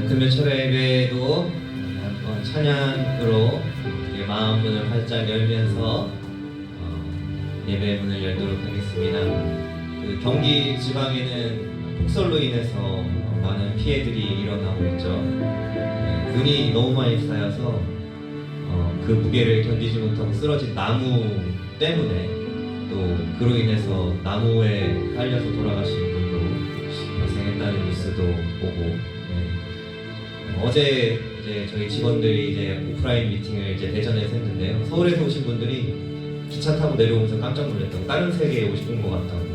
금요철의 예배에도 한번 찬양으로 마음문을 활짝 열면서 예배 문을 열도록 하겠습니다. 그 경기 지방에는 폭설로 인해서 많은 피해들이 일어나고 있죠. 눈이 너무 많이 쌓여서 그 무게를 견디지 못하고 쓰러진 나무 때문에 또 그로 인해서 나무에 깔려서 돌아가신 분도 발생했다는 뉴스도 보고, 어제 이제 저희 직원들이 이제 오프라인 미팅을 이제 대전에서 했는데요. 서울에서 오신 분들이 기차 타고 내려오면서 깜짝 놀랐다고, 다른 세계에 오신 것 같다고,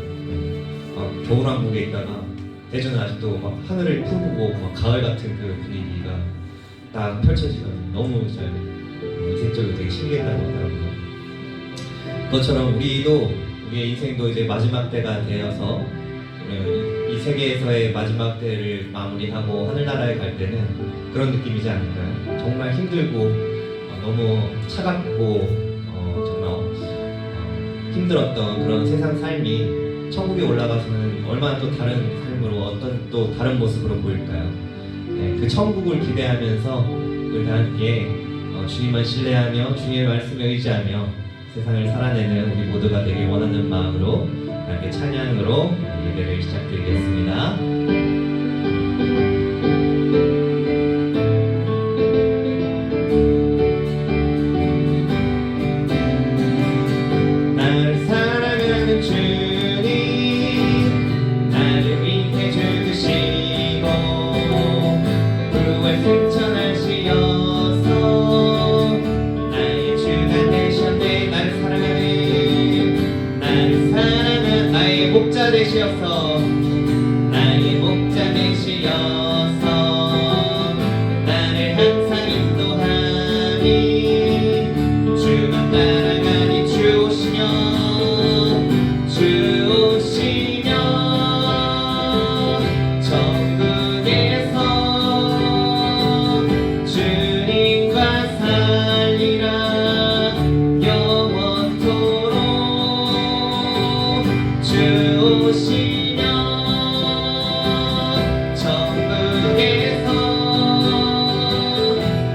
겨울왕국에 있다가 대전은 아직도 막 하늘을 푸르고 막 가을 같은 그 분위기가 딱 펼쳐지거든요. 너무 잘 이색적이고 되게 신기했다고 하더라고요. 그것처럼 우리의 인생도 이제 마지막 때가 되어서 이 세계에서의 마지막 때를 마무리하고 하늘나라에 갈 때는 그런 느낌이지 않을까요? 정말 힘들고 너무 차갑고 정말 힘들었던 그런 세상 삶이 천국에 올라가서는 얼마나 또 다른 삶으로, 어떤 또 다른 모습으로 보일까요? 그 천국을 기대하면서 우리 다 함께 주님만 신뢰하며 주님의 말씀에 의지하며 세상을 살아내는 우리 모두가 되길 원하는 마음으로 함께 찬양으로 예배를 시작드리겠습니다. 나를 사랑하는 주님, 나를 위해 죽으시고 부활 승천하시어서 나의 주가 되셨네. 나를 사랑하는 나의 목자 되시어서, 나의 목자 되시어서 나를 항상 인도하니, 주만 따라가니 주 오시며 천국에서 주님과 살리라 영원토록. 주 오시며 천국에서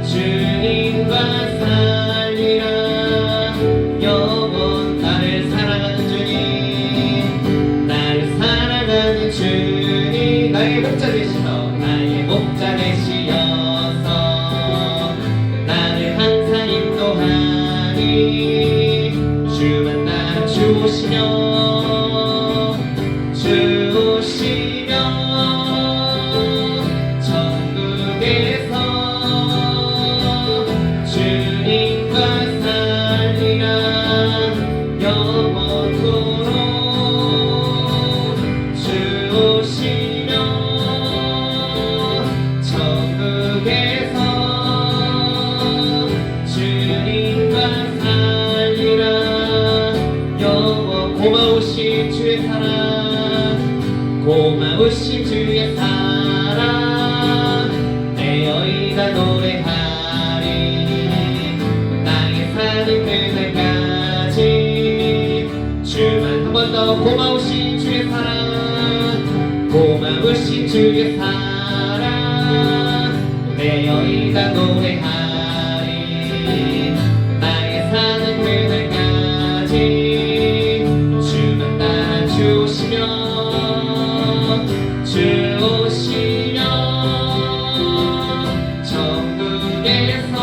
주님과 살리라 영원. 나를 사랑하는 주님, 나를 사랑하는 주님, 나의 목자 되시어, 나의 목자 되시어서 나를 항상 인도하니, 주만 나를 주시며 천국에서 주님과 살리라 영원토록. 주 오시며 천국에서 주님과 살리라 영원. 고마우신 주의 사랑, 고마우신 주의 사랑, 내 여인아 노래하리. 나의 사는 그날까지 주만. 한 번 더. 고마우신 주의 사랑, 고마우신 주의 사랑, 내 여인아 노래하리. 나의 사는 그날까지 주만 따라 주시며 주 오시며 천국에서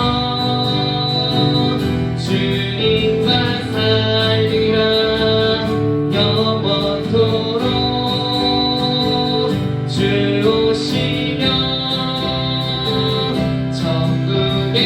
주님과 살리라 영원토록. 주 오시며 천국에서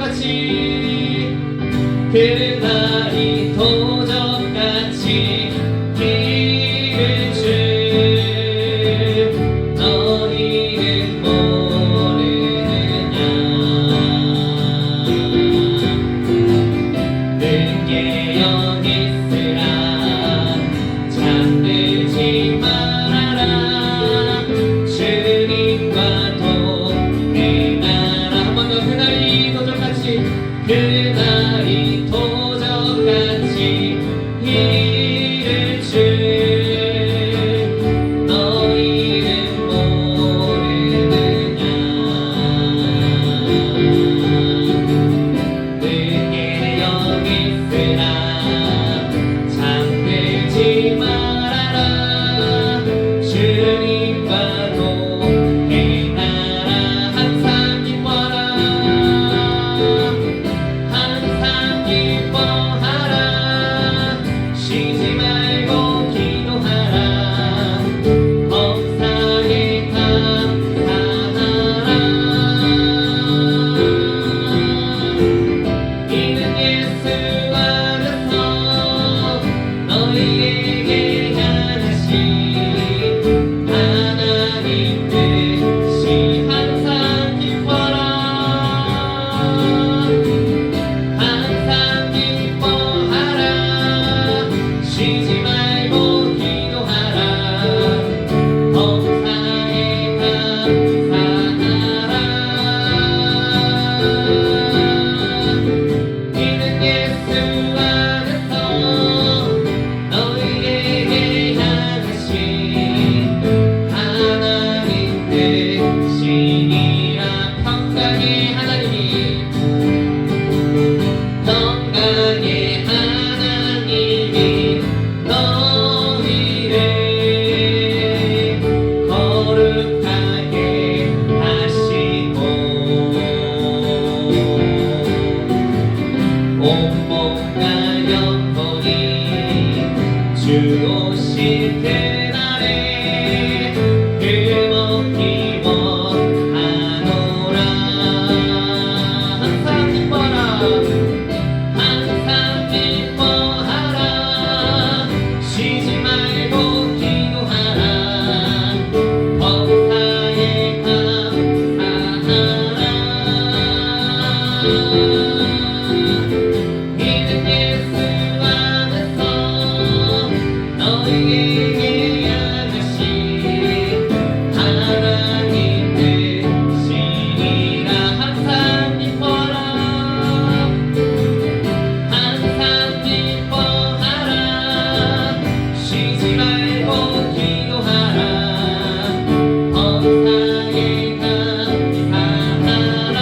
도적같이 그날이 도적같이 길을 줄 너희는 모르느냐 늦게 여기 있으라 잠들지 말아라 주님과 동행하라 한 번 더 그날이 도적같이 그날이 도적같이 이를 줄 너희는 모르느냐 늦게 여기 있으라 잠들지 말아라 주님과 동행하라 항상 기뻐라 항상 기뻐하라 쉬지 말고 기도하라 범사에 감사하라 이는 예수 안에서 너희에게 향하신 하나님 뜻이 항상 기뻐라 항상 기뻐하라 쉬지 말고 기도하라 범사에 감사하라 이는 예수 안에서 너희에게 향하신 하나님 뜻이니라 평강의 하나님이 평강의 하나님이 너희를 거룩하게 하시고 온몸과 영혼이 주 오실 그날에 금없기 원하노라 항상 기뻐라 항상 기뻐하라 쉬지 말고 기도하라 범사에 감사하라 이는 예수 안에서 너희에게 향하신 하나님 뜻이니라 항상 기뻐라 항상 기뻐하라 쉬지 말고 기도하라 범사에 감사하라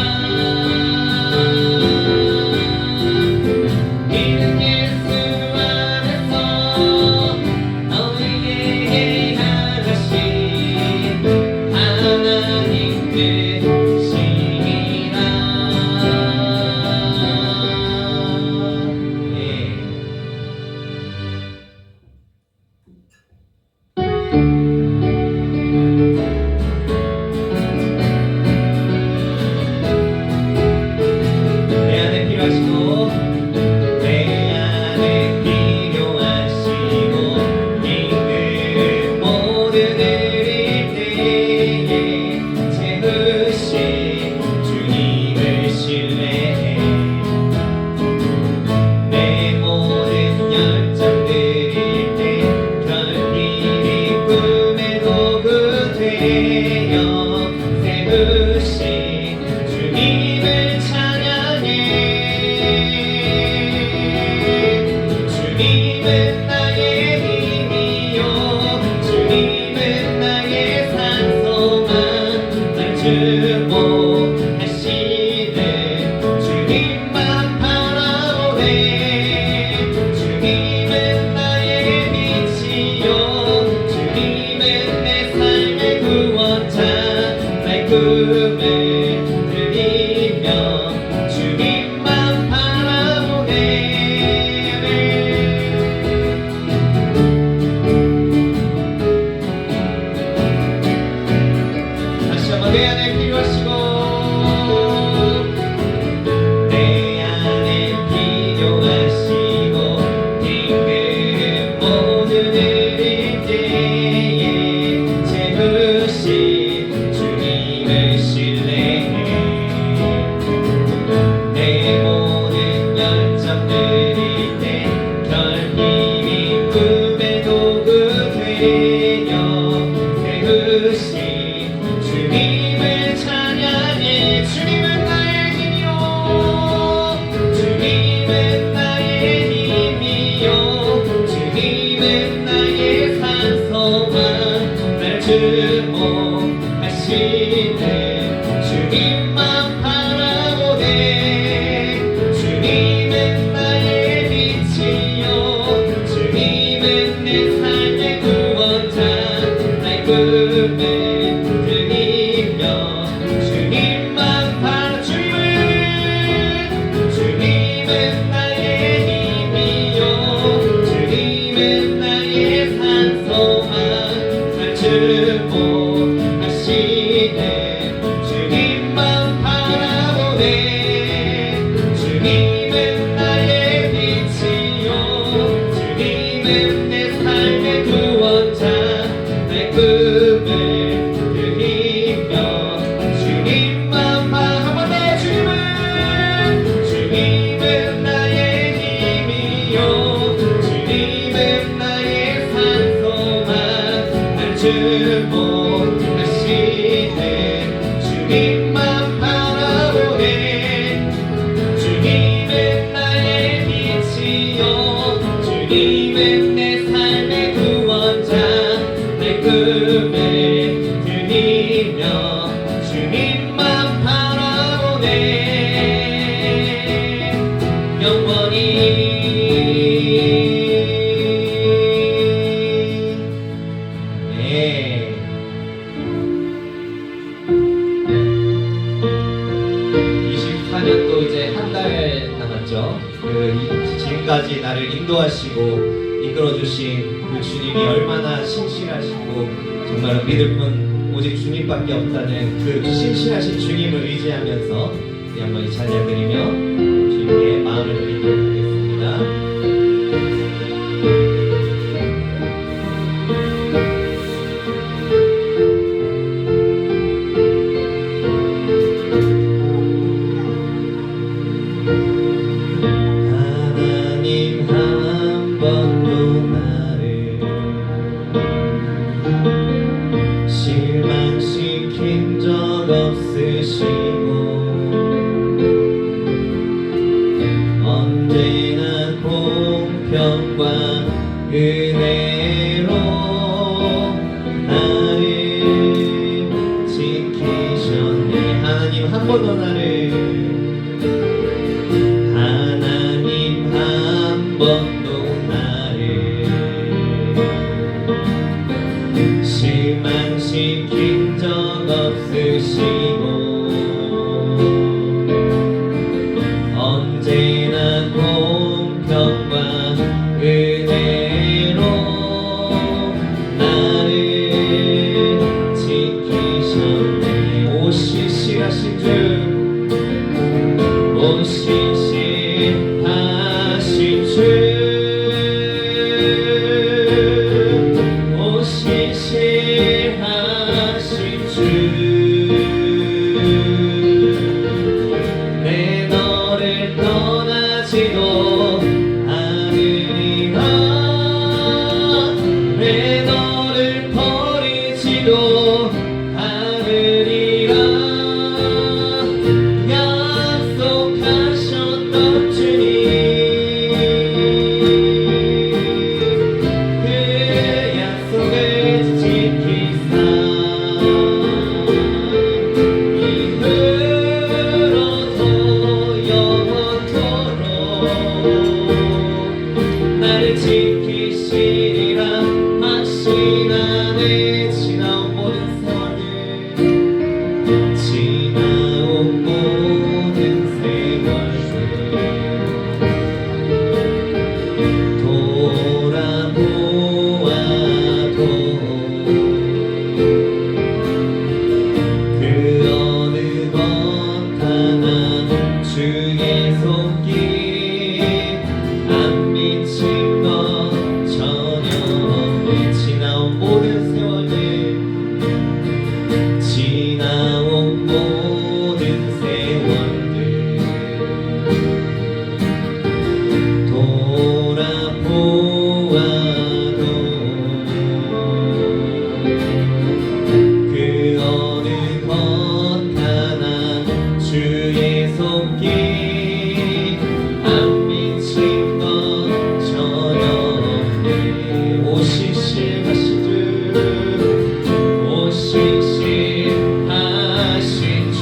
못하시네 주님만 바라보네 주님은 나의 빛이요 주님은 내 삶의 구원자 내 꿈을 드리며 주님만 바라보네 영원히 네. 24년도 이제 한 달 남았죠. 지금까지 나를 인도하시고 이끌어주신 그 주님이 얼마나 신실하시고 정말 믿을 분 오직 주님밖에 없다는 그 신실하신 주님을 의지하면서 우리 한번 이 찬양 드리며 주님께 마음을 드리도록 하겠습니다. 실망시킨 적 없으시고 언제나 공평과 은혜로 나를 지키셨네 하나님 한 번 더 나를 하나님 한 번도 나를 실망시킨 적 없으시고 언제나 공평과 은혜로 나를 지키셨네 오 신실하신 주 오 신실하신 주 오 신실하신 주 내 너를 떠나지도 않으리라 내 너를 버리지도 않으리라 약속하셨던 주님 그 약속을 지키사 이후로도 영원토록 나를 지키시리라 확신하네 지나온 모든 세월들 지나온 모든 세월들 돌아보아도 그 어느 것 하나 주의 손길 안 미친 것 전혀 없네 지나온 모든 세월들 지나온 모든 세월들 돌아보아도 그 어느 것 하나 주의 손길 안 미친 것 전혀 없네 오 신실하신 주 오 신실하신 주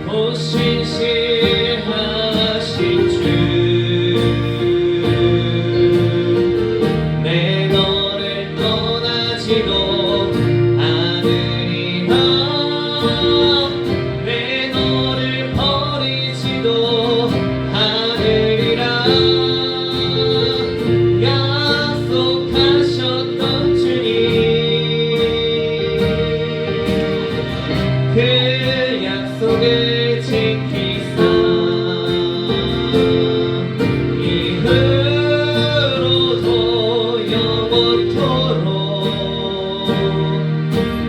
오 신실하신 주 내 너를 떠나지도 않으리라 내 너를 버리지도 않으리라 약속하셨던 주님 그 약속을 지키사 이후로도 영원토록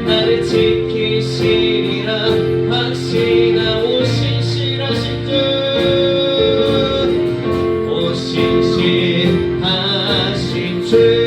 나를 지키시리라 확신하오 신실하신 주 오 신실하신 주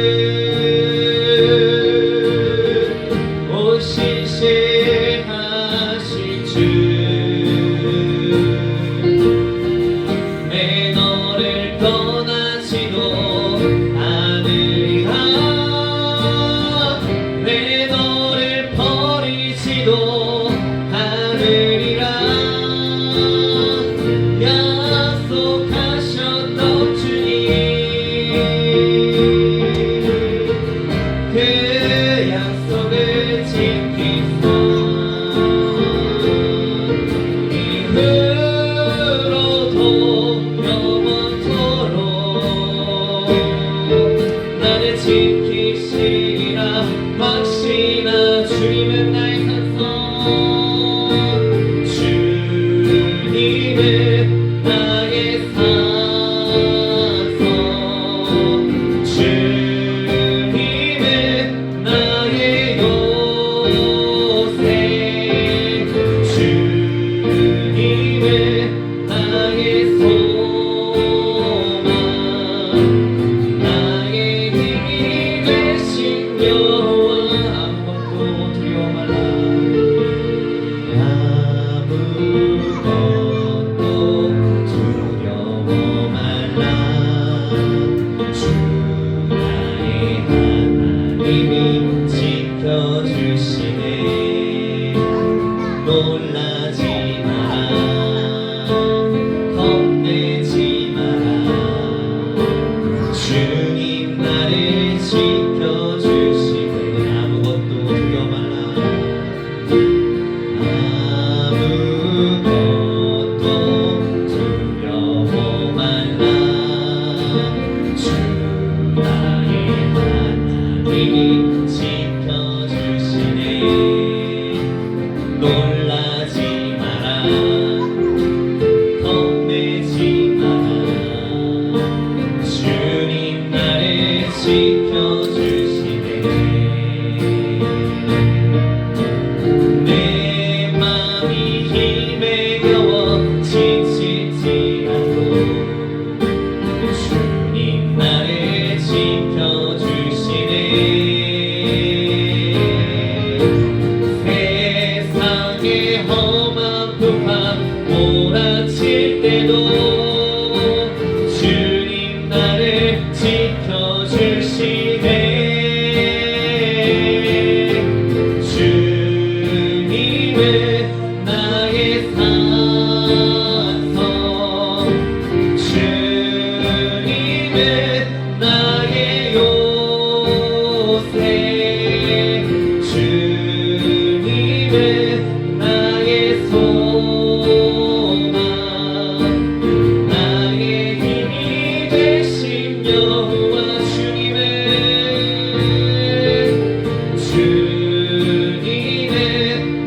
놀라지 마라 겁내지 마라 주님 나를 지켜주시네 아무것도 두려워 말라 아무것도 두려워 말라 주 나의 하나님이 지켜주시네 놀라지 마라 겁내지 마라 주님 나를 지켜주시네 내 맘이 힘에 겨워 지치지 않고 주님 나를 지켜주시네 세상의 험한 풍파 몰아칠 때도 주님 나를 지켜주시네 주님은 나의 산성 주님은 나의 요새 주님은 나의 소망 나의 힘이 되신 여호와 주님은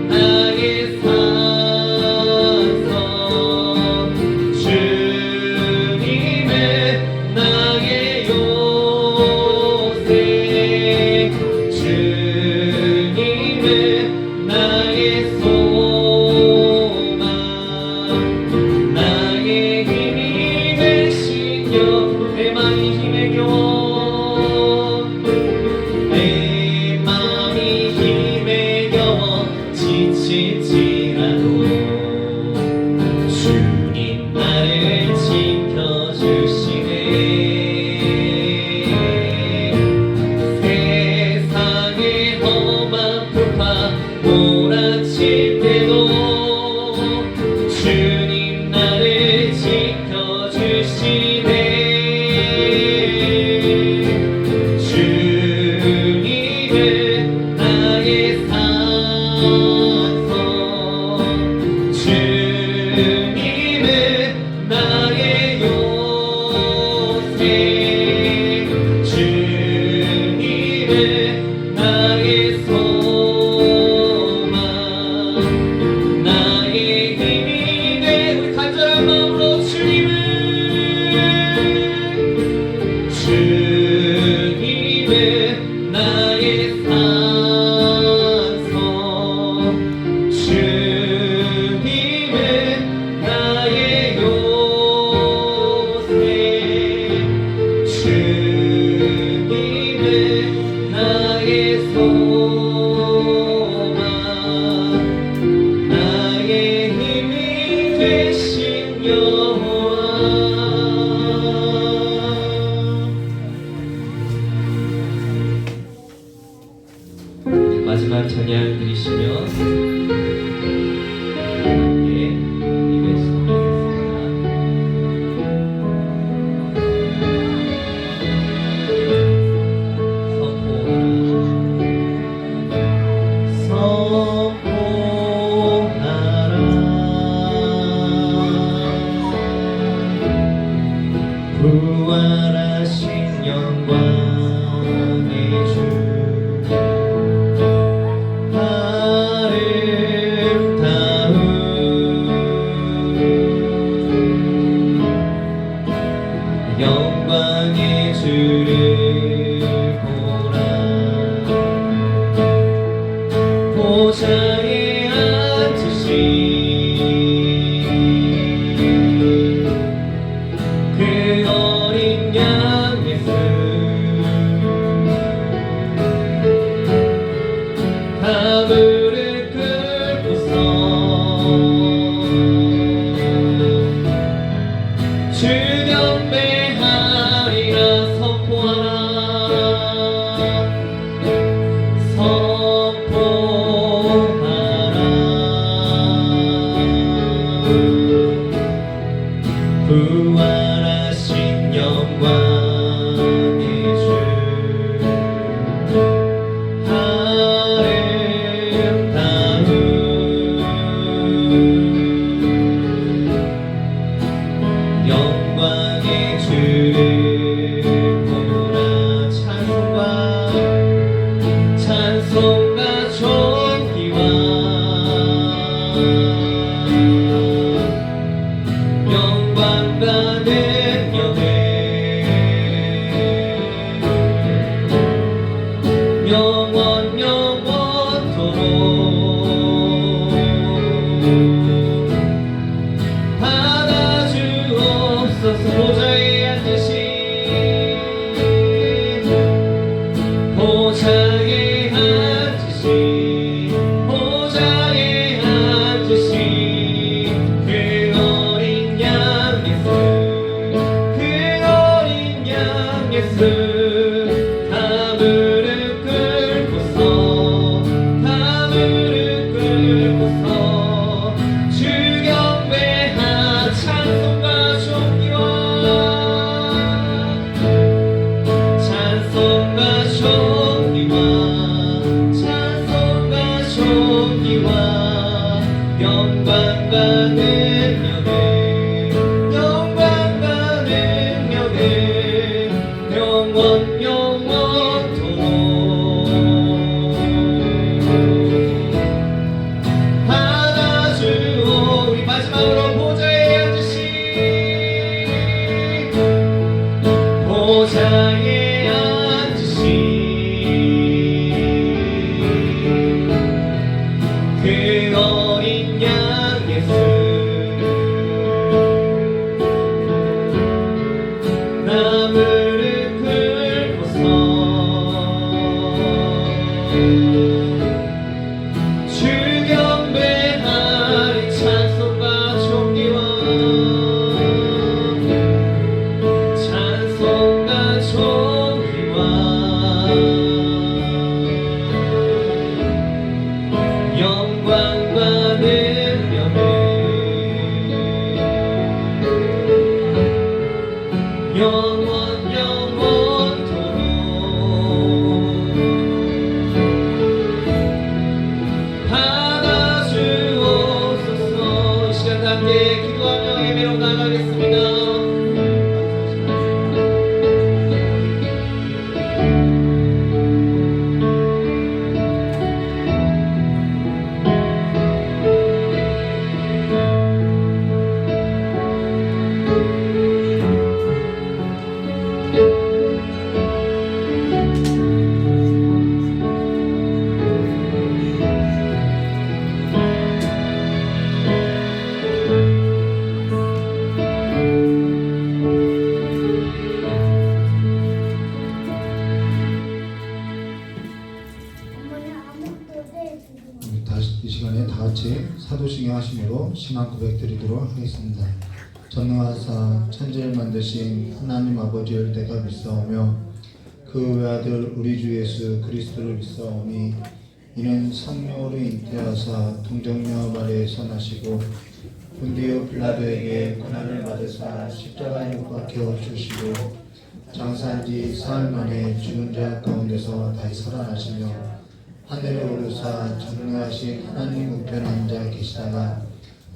나의 산성 주님은 나의 요새 주님은 나의 소망 나의 힘이 되신 내 맘이 힘에 겨워 내 맘이 힘에 겨워 지칠지라도 주님 나를 지켜주시네 세상의 험한 풍파 몰아칠 때도 주님 나를 지켜주시네 주님은 나의 산성 주님은 나의 요새 주님은 나의 소망 나의 힘이 돼 우리 간절한 마음으로 주님은 나의 산성 주님은 나의 요새 주님은 나의 소망 나의 힘이 되신 여호와 마지막 찬양 드리시며 함께 입에 선포하라 부활하신 영광의 주 영광의 주를 보라 보좌에 앉으신 그 어린 양 예수 다 무릎 꿇고서 주 경배하리라 선포하라 선포하라 영광과 능력을 영원 영원토록 받아주옵소서. 보좌에 앉으신 보좌에 앉으신 보좌에 앉으신 그 어린 양 예수 그 어린 양 예수 다 무릎 꿇고서 다 무릎 꿇고서 주 경배하 찬송과 존귀와 찬송과 존귀와 찬송과 존귀와 영광과 능력을 영광과 능력을 영원 영원토록 받아주오. 우리 마지막으로 보좌에 앉으신 보좌에 앉으신 그 어린 양 예수 나 무릎 꿇고서 주 경배하리 찬송과 존귀와 찬송과 존귀와 영광과 능력을 영원 영원토록 받아주옵소서. 이 시간 함께 기도하며 예배로 나가겠습니다. 우리 다시 이 시간에 다 같이 사도신경 하심으로 신앙 고백 드리도록 하겠습니다. 전능하사 천지를 만드신 하나님 아버지를 내가 믿사오며 그 외아들 우리 주 예수 그리스도를 믿사오니 이는 성령으로 잉태하사 동정녀 마리에서 나시고 본디오 빌라도에게 고난을 받으사 십자가에 못 박혀 주시고 장사한 지 사흘 만에 죽은 자 가운데서 다시 살아나시며 하늘에 오르사 전능하신 하나님 우편에 앉아 계시다가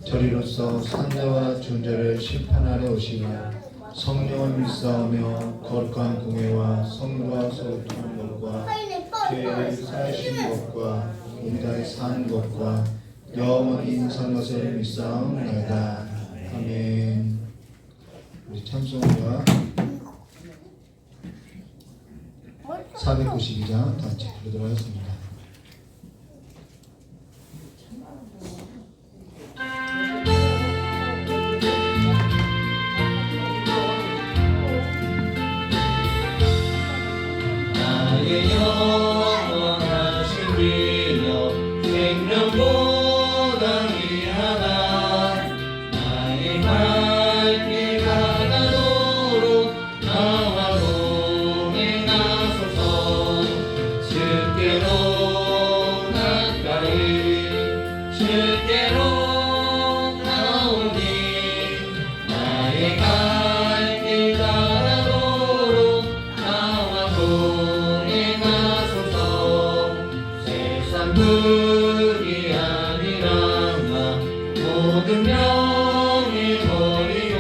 저리로서 산자와 죽은 자를 심판하러 오시며 성령을 믿사오며 거룩한 공회와 성과 소통하는 것과 죄를 사하시는 것과 인간의 사는 것과 영원히 산 것을 믿사옵나이다. 아멘. 우리 찬송가 492장 다 같이 부르도록 하겠습니다. 나의 영원하신 위력 생명보다 귀하다. 나의 갈 길 가다도록 나와 동행하소서. 주께로 가까이 주께로 나오니 나의 갈 길 가다도록 나와 동행하소서. 세상 불이 아니라마 모든 명예 버리고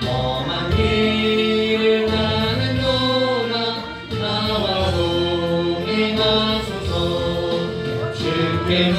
험한 길을 가는 동안 나와 동행하소서. 주께로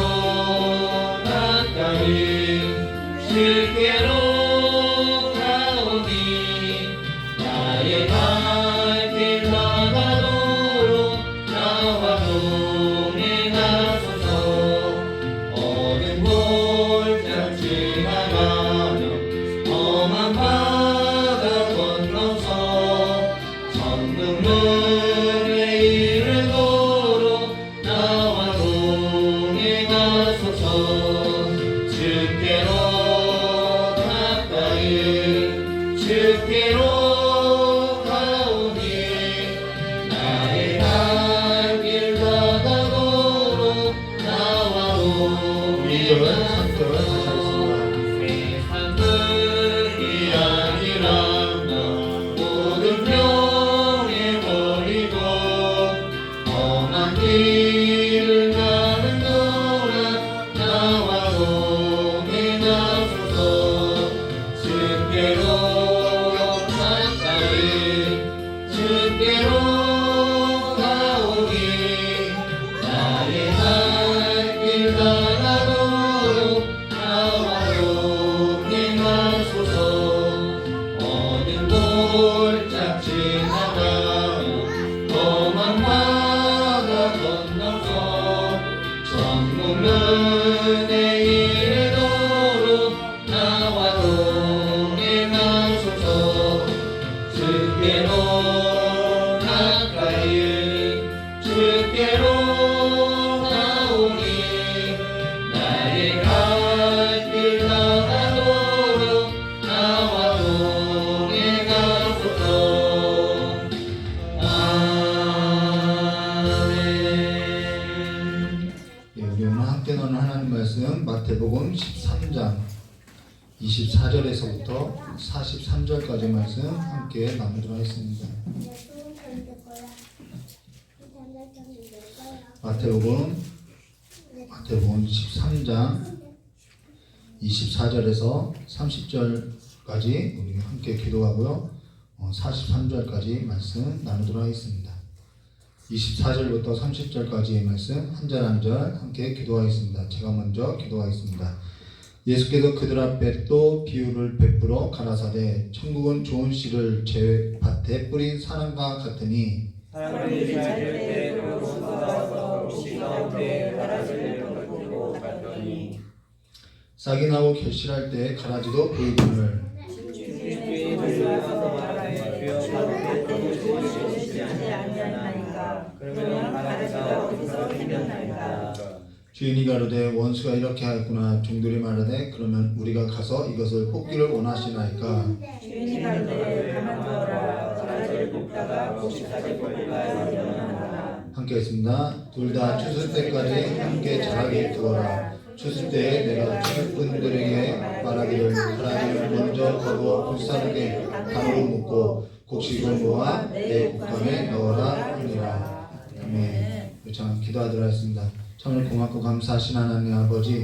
마태복음 13장 24절에서부터 43절까지 말씀 함께 나누도록 하겠습니다. 마태복음 13장 24절에서 30절까지 우리 함께 기도하고요. 43절까지 말씀 나누도록 하겠습니다. 24절부터 30절까지의 말씀 한 절 한 절 함께 기도하겠습니다. 제가 먼저 기도하겠습니다. 예수께서 그들 앞에 또 비유를 베풀어 가라사대 천국은 좋은 씨를 제 밭에 뿌린 사람과 같으니 사람들이 살때 그곳으로 와서 씨 가운데 가라지를 던지고 갔더니 싹이 나고 결실할 때 가라지도 보이거늘 주인이 들려와서 말하되 주여 가운데 던지고 싶지 아니하나이까 그러면 가라지가 어디서 생겼나이까. 주인이 가로되 원수가 이렇게 하였구나. 종들이 말하되 그러면 우리가 가서 이것을 뽑기를 원하시나이까. 주인이 가로되 가만두어라. 가라지를 뽑다가 곡식까지 뽑을까 염려하노라. 함께 했습니다. 둘 다 추수 때까지 함께 자라게 두어라. 추수 때에 내가 추수 분들에게 말하기를 가라지를 먼저 거두어 불사르게 단으로 묶고 곡식을 모아 내 곡간에 넣어라 하니라. 아멘. 요청 기도하도록 하겠습니다. 참으로 고맙고 감사하신 하나님 아버지,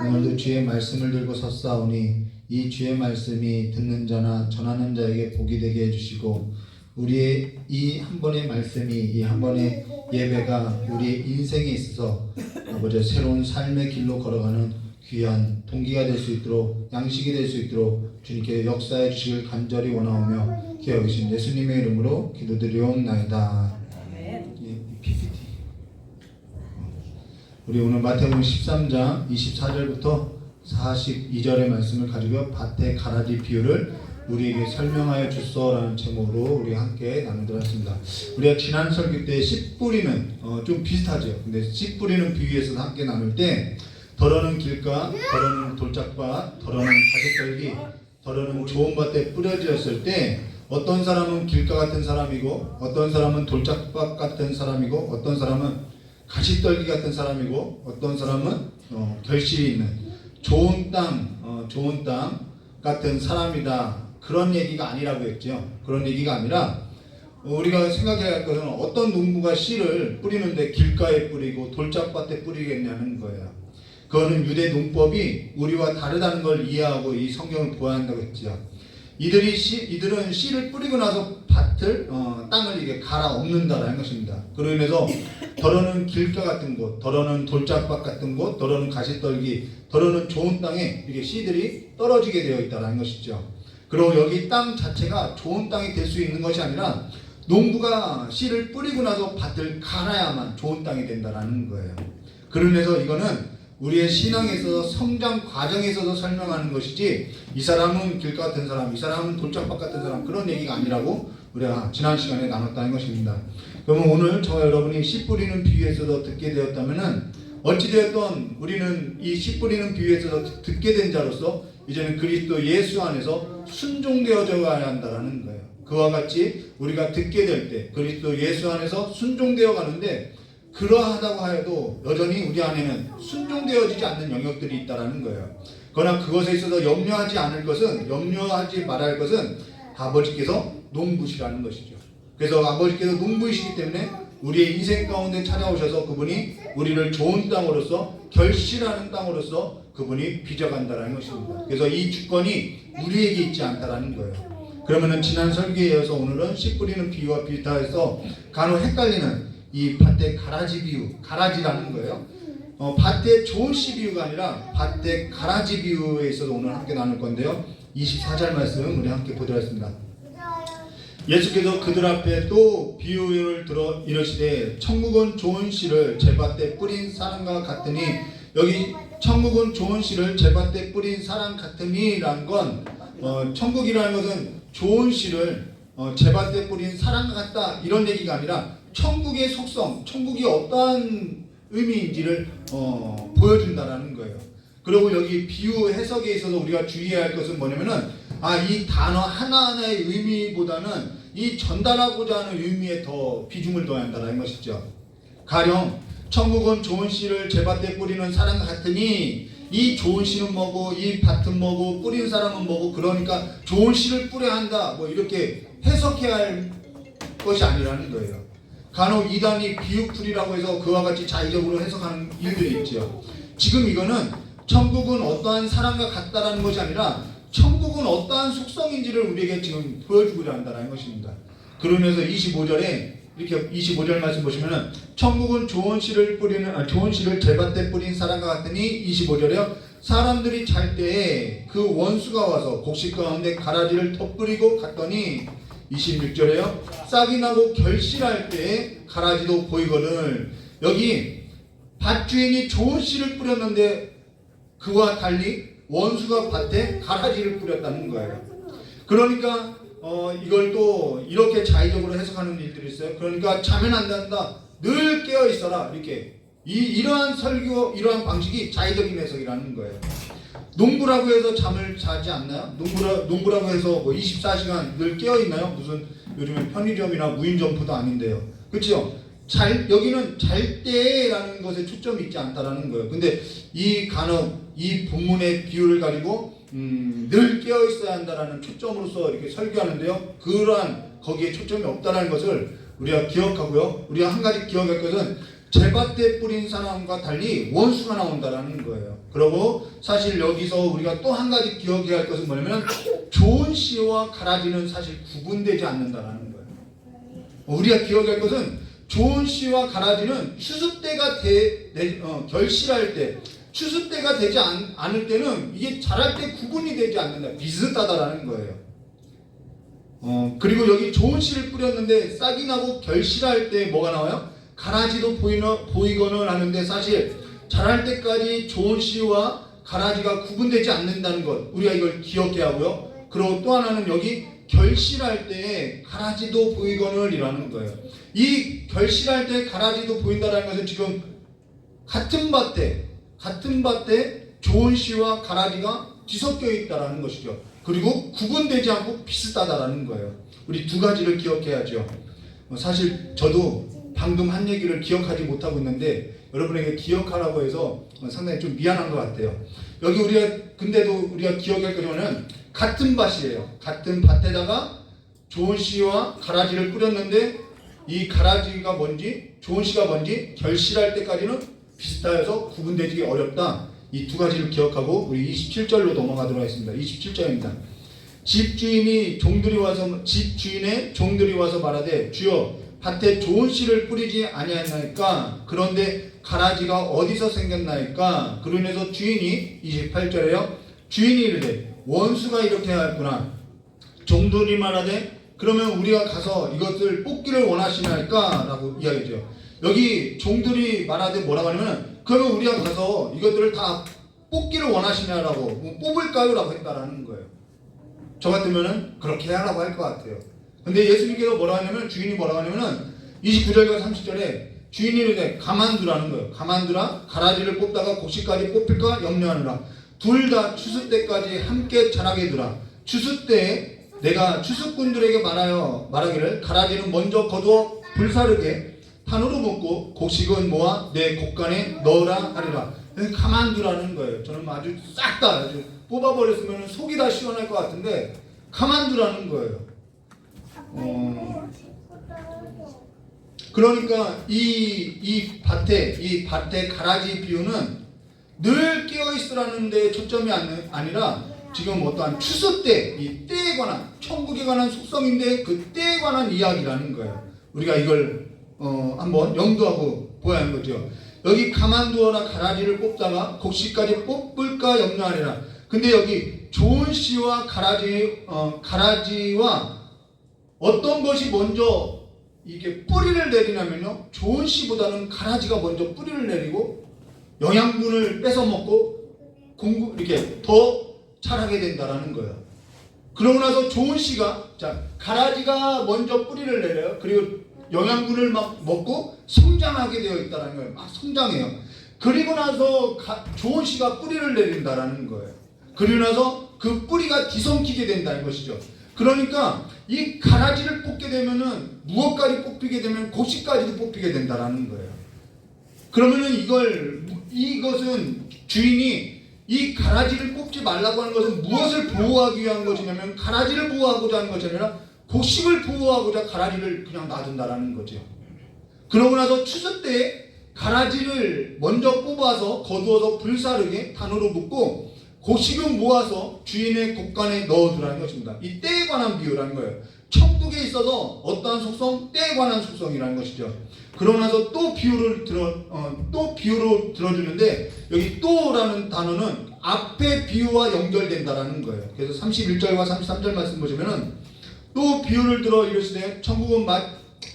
오늘도 주의 말씀을 들고 섰사오니 이 주의 말씀이 듣는 자나 전하는 자에게 복이 되게 해주시고 우리의 이 한 번의 말씀이 이 한 번의 예배가 우리의 인생에 있어서 아버지 새로운 삶의 길로 걸어가는 귀한 동기가 될 수 있도록 양식이 될 수 있도록 주님께 역사해 주시길 간절히 원하오며 기억하신 예수님의 이름으로 기도드리옵나이다. PPT. 우리 오늘 마태복음 13장 24절부터 42절의 말씀을 가지고 밭의 가라지 비유를 우리에게 설명하여 주소라는 제목으로 우리 함께 나누도록 하겠습니다. 우리가 지난 설교 때 씨 뿌리는 좀 비슷하죠. 근데 씨 뿌리는 비유에서 함께 나눌 때 더러는 길가, 더러는 돌짝밭, 더러는 가시떨기, 더러는 좋은 밭에 뿌려졌을 때 어떤 사람은 길가 같은 사람이고 어떤 사람은 돌짝밭 같은 사람이고 어떤 사람은 가시떨기 같은 사람이고 어떤 사람은 결실이 있는 좋은 땅 같은 사람이다. 그런 얘기가 아니라고 했죠. 그런 얘기가 아니라 우리가 생각해야 할 것은 어떤 농부가 씨를 뿌리는데 길가에 뿌리고 돌짝밭에 뿌리겠냐는 거예요. 그거는 유대 농법이 우리와 다르다는 걸 이해하고 이 성경을 보아야 한다고 했죠. 이들은 씨를 뿌리고 나서 땅을 이게 갈아 엎는다라는 것입니다. 그로 인해서 더러는 길가 같은 곳, 더러는 돌짝밭 같은 곳, 더러는 가시떨기, 더러는 좋은 땅에 이게 씨들이 떨어지게 되어 있다라는 것이죠. 그리고 여기 땅 자체가 좋은 땅이 될 수 있는 것이 아니라 농부가 씨를 뿌리고 나서 밭을 갈아야만 좋은 땅이 된다라는 거예요. 그로 인해서 이거는 우리의 신앙에 있어서 성장 과정에 있어서 설명하는 것이지 이 사람은 길가 같은 사람, 이 사람은 돌짝밭 같은 사람 그런 얘기가 아니라고 우리가 지난 시간에 나눴다는 것입니다. 그러면 오늘 저와 여러분이 씨 뿌리는 비유에서도 듣게 되었다면은 어찌되었던 우리는 이 씨 뿌리는 비유에서도 듣게 된 자로서 이제는 그리스도 예수 안에서 순종되어져 가야 한다는 거예요. 그와 같이 우리가 듣게 될 때 그리스도 예수 안에서 순종되어 가는데 그러하다고 하여도 여전히 우리 안에는 순종되어지지 않는 영역들이 있다는 거예요. 그러나 그것에 있어서 염려하지 말아야 할 것은 아버지께서 농부시라는 것이죠. 그래서 아버지께서 농부이시기 때문에 우리의 인생 가운데 찾아오셔서 그분이 우리를 좋은 땅으로서 결실하는 땅으로서 그분이 빚어간다는 것입니다. 그래서 이 주권이 우리에게 있지 않다라는 거예요. 그러면은 지난 설교에 이어서 오늘은 씨 뿌리는 비유와 비슷해서 간혹 헷갈리는 이 밭의 가라지 비유, 가라지라는 거예요. 밭의 좋은 씨 비유가 아니라 밭의 가라지 비유에 있어서 오늘 함께 나눌 건데요. 24절 말씀 우리 함께 보도록 하겠습니다. 예수께서 그들 앞에 또 비유를 들어 이르시되 천국은 좋은 씨를 제 밭에 뿌린 사람과 같으니 여기 천국은 좋은 씨를 제 밭에 뿌린 사람 같으니라는 건 천국이라는 것은 좋은 씨를 제 밭에 뿌린 사람과 같다 이런 얘기가 아니라 천국의 속성, 천국이 어떠한 의미인지를 보여준다라는 거예요. 그리고 여기 비유 해석에 있어서 우리가 주의해야 할 것은 뭐냐면은 이 단어 하나하나의 의미보다는 이 전달하고자 하는 의미에 더 비중을 둬야 한다는 것이죠. 가령 천국은 좋은 씨를 제 밭에 뿌리는 사람 같으니 이 좋은 씨는 뭐고 이 밭은 뭐고 뿌린 사람은 뭐고 그러니까 좋은 씨를 뿌려야 한다 뭐 이렇게 해석해야 할 것이 아니라는 거예요. 간혹 이단이 비유풀이라고 해서 그와 같이 자의적으로 해석하는 일들이 있죠. 지금 이거는 천국은 어떠한 사람과 같다라는 것이 아니라 천국은 어떠한 속성인지를 우리에게 지금 보여주고자 한다는 것입니다. 그러면서 25절에 이렇게 25절 말씀 보시면은 천국은 좋은 씨를 제밭에 뿌린 사람과 같으니 25절에요. 사람들이 잘 때에 그 원수가 와서 곡식 가운데 가라지를 터뜨리고 갔더니 26절에요. 싹이 나고 결실할 때에 가라지도 보이거늘. 여기 밭주인이 좋은 씨를 뿌렸는데 그와 달리 원수가 밭에 가라지를 뿌렸다는 거예요. 그러니까 이걸 또 이렇게 자의적으로 해석하는 일들이 있어요. 그러니까 자면 안 된다. 늘 깨어 있어라. 이렇게 이러한 설교, 이러한 방식이 자의적인 해석이라는 거예요. 농부라고 해서 잠을 자지 않나요? 농부라고 해서 뭐 24시간 늘 깨어 있나요? 무슨 요즘에 편의점이나 무인점포도 아닌데요. 그렇죠? 여기는 잘 때라는 것에 초점이 있지 않다라는 거예요. 근데 이 본문의 비유를 가지고 늘 깨어 있어야 한다라는 초점으로서 이렇게 설교하는데요. 그러한 거기에 초점이 없다라는 것을 우리가 기억하고요. 우리가 한 가지 기억할 것은 제밭에 뿌린 사람과 달리 원수가 나온다라는 거예요. 그리고 사실 여기서 우리가 또 한 가지 기억해야 할 것은 뭐냐면 좋은 씨와 가라지는 사실 구분되지 않는다라는 거예요. 우리가 기억할 것은 좋은 씨와 가라지는 추수때가 결실할 때, 추수때가 되지 않을 때는 이게 자랄 때 구분이 되지 않는다. 비슷하다라는 거예요. 그리고 여기 좋은 씨를 뿌렸는데 싹이 나고 결실할 때 뭐가 나와요? 가라지도 보이거늘 하는데 사실 자랄 때까지 좋은 씨와 가라지가 구분되지 않는다는 것, 우리가 이걸 기억해야 하고요. 그리고 또 하나는 여기 결실할 때 가라지도 보이거늘이라는 거예요. 이 결실할 때 가라지도 보인다는 것은 지금 같은 밭에 좋은 씨와 가라지가 뒤섞여 있다라는 것이죠. 그리고 구분되지 않고 비슷하다라는 거예요. 우리 두 가지를 기억해야죠. 사실 저도 방금 한 얘기를 기억하지 못하고 있는데 여러분에게 기억하라고 해서 상당히 좀 미안한 것 같아요. 여기 근데도 우리가 기억할 거냐면 같은 밭이에요. 같은 밭에다가 좋은 씨와 가라지를 뿌렸는데 이 가라지가 뭔지 좋은 씨가 뭔지 결실할 때까지는 비슷하여서 구분되기 어렵다. 이 두 가지를 기억하고 우리 27절로 넘어가도록 하겠습니다. 27절입니다. 집주인의 종들이 와서 말하되 주여 밭에 좋은 씨를 뿌리지 아니하나이까? 그런데 가라지가 어디서 생겼나이까? 그로 인해서 주인이 28절에요. 주인이 이르되 원수가 이렇게 하였구나. 종들이 말하되 그러면 우리가 가서 이것을 뽑기를 원하시나이까? 라고 이야기죠. 여기 종들이 말하되 뭐라고 하냐면 그러면 우리가 가서 이것들을 다 뽑기를 원하시냐라고 뭐 뽑을까요? 라고 했다라는 거예요. 저 같으면은 그렇게 하라고 할 것 같아요. 근데 예수님께서 뭐라고 하냐면 주인이 뭐라고 하냐면은 29절과 30절에 주인이 이르되 가만두라는 거예요. 가만두라. 가라지를 뽑다가 곡식까지 뽑힐까 염려하느라. 둘 다 추수 때까지 함께 자라게 두라. 추수 때에 내가 추수꾼들에게 말하기를 가라지는 먼저 거두어 불사르게 판으로 묶고 곡식은 모아 내 곡간에 넣으라 하리라. 가만두라는 거예요. 저는 아주 싹 다 아주 뽑아버렸으면 속이 다 시원할 것 같은데 가만두라는 거예요. 그러니까 이 밭의 가라지 비유는 늘 깨어 있으라는 데 초점이 아니라 지금 어떠한 추수 때, 이 때에 관한 천국에 관한 속성인데 그 때에 관한 이야기라는 거예요. 우리가 이걸 한번 염두하고 보아야 하는 거죠. 여기 가만두어라. 가라지를 뽑다가 곡식까지 뽑을까 염려하리라. 근데 여기 좋은 씨와 가라지와 어떤 것이 먼저 이게 뿌리를 내리냐면요, 좋은 씨보다는 가라지가 먼저 뿌리를 내리고 영양분을 뺏어 먹고 이렇게 더 자라게 된다라는 거예요. 그러고 나서 좋은 씨가 가라지가 먼저 뿌리를 내려요. 그리고 영양분을 막 먹고 성장하게 되어 있다는 거예요. 막 성장해요. 그리고 나서 좋은 씨가 뿌리를 내린다라는 거예요. 그리고 나서 그 뿌리가 뒤섞이게 된다는 것이죠. 그러니까 이 가라지를 뽑게 되면은 무엇까지 뽑히게 되면 곡식까지도 뽑히게 된다라는 거예요. 그러면은 이것은 주인이 이 가라지를 뽑지 말라고 하는 것은 무엇을 보호하기 위한 것이냐면 가라지를 보호하고자 하는 것이 아니라 곡식을 보호하고자 가라지를 그냥 놔둔다라는 거죠. 그러고 나서 추수 때 가라지를 먼저 뽑아서 거두어서 불사르게 단으로 묶고 곡식은 모아서 주인의 곡간에 넣어두라는 것입니다. 이 때에 관한 비유라는 거예요. 천국에 있어서 어떠한 속성, 때에 관한 속성이라는 것이죠. 그러고 나서 또 비유를 들어주는데 여기 또라는 단어는 앞의 비유와 연결된다라는 거예요. 그래서 31절과 33절 말씀 보시면은 또 비유를 들어 이르시되 천국은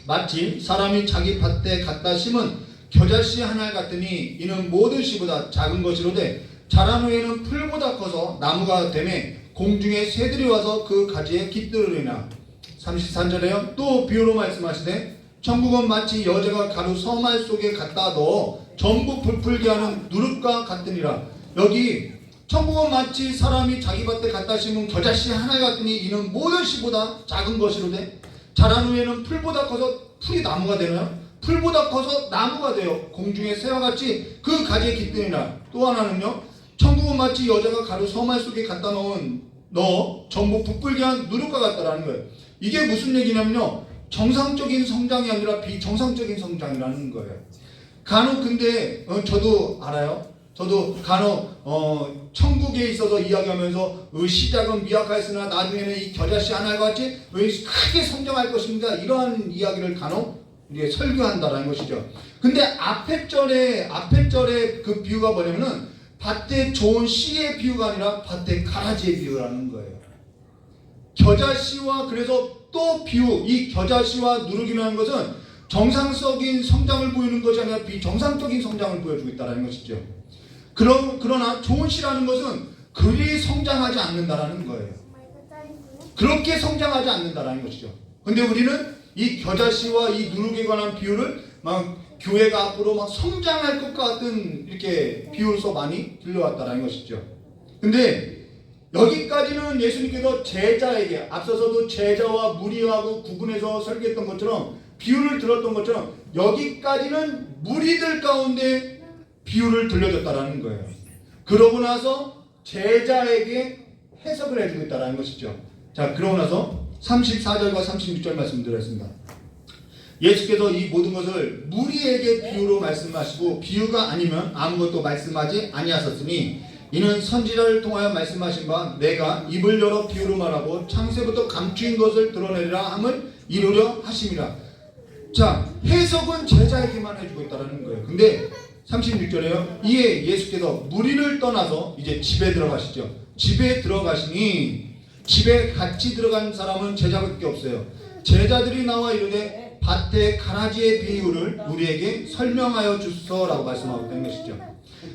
마치 사람이 자기 밭에 갖다 심은 겨자씨 한 알 같으니 이는 모든 씨보다 작은 것이로되 자란 후에는 풀보다 커서 나무가 되매 공중에 새들이 와서 그 가지에 깃들으리나. 33절에요. 또 비유로 말씀하시되 천국은 마치 여자가 가루 서말 속에 갖다 넣어 전부 부풀게 하는 누룩과 같으니라. 여기 천국은 마치 사람이 자기 밭에 갖다 심은 겨자씨 한 알 같으니 이는 모든 씨보다 작은 것이로되 자란 후에는 풀보다 커서 풀이 나무가 되나요? 풀보다 커서 나무가 되어 공중의 새와 같이 그 가지에 깃드니라. 또 하나는요. 천국은 마치 여자가 가루 서말 속에 갖다 넣어 전부 부풀게 한 누룩과 같다라는 거예요. 이게 무슨 얘기냐면요. 정상적인 성장이 아니라 비정상적인 성장이라는 거예요. 간혹 근데 저도 알아요. 저도 간혹 천국에 있어서 이야기하면서 시작은 미약하였으나 나중에는 이 겨자씨 하나 같이 크게 성장할 것입니다. 이러한 이야기를 간혹 이게 설교한다라는 것이죠. 근데 앞에 절에 그 비유가 뭐냐면은 밭에 좋은 씨의 비유가 아니라 밭에 가라지의 비유라는 거예요. 겨자씨와 그래서 또 비유, 이 겨자씨와 누룩이라는 것은 정상적인 성장을 보이는 것이 아니라 비정상적인 성장을 보여주고 있다는 것이죠. 그러나 좋은 씨라는 것은 그리 성장하지 않는다라는 거예요. 그렇게 성장하지 않는다라는 것이죠. 근데 우리는 이 겨자씨와 이 누룩에 관한 비유를 막 교회가 앞으로 막 성장할 것 같은 이렇게 비유로서 많이 들려왔다라는 것이죠. 근데 여기까지는 예수님께서 제자에게 앞서서도 제자와 무리하고 구분해서 설교했던 것처럼 비유를 들었던 것처럼 여기까지는 무리들 가운데 비유를 들려줬다라는 거예요. 그러고 나서 제자에게 해석을 해주고 있다라는 것이죠. 자, 그러고 나서 34절과 36절 말씀드렸습니다. 예수께서 이 모든 것을 무리에게 비유로 말씀하시고 비유가 아니면 아무것도 말씀하지 아니하셨으니 이는 선지자를 통하여 말씀하신 바 내가 입을 열어 비유로 말하고 창세부터 감추인 것을 드러내리라 함을 이루려 하심이라. 자, 해석은 제자에게만 해주고 있다는 거예요. 근데 36절에요. 이에 예수께서 무리를 떠나서 이제 집에 들어가시죠. 집에 들어가시니 집에 같이 들어간 사람은 제자밖에 없어요. 제자들이 나와 이르되 밭의 가라지의 비유를 우리에게 설명하여 주소서라고 말씀하고 있는 것이죠.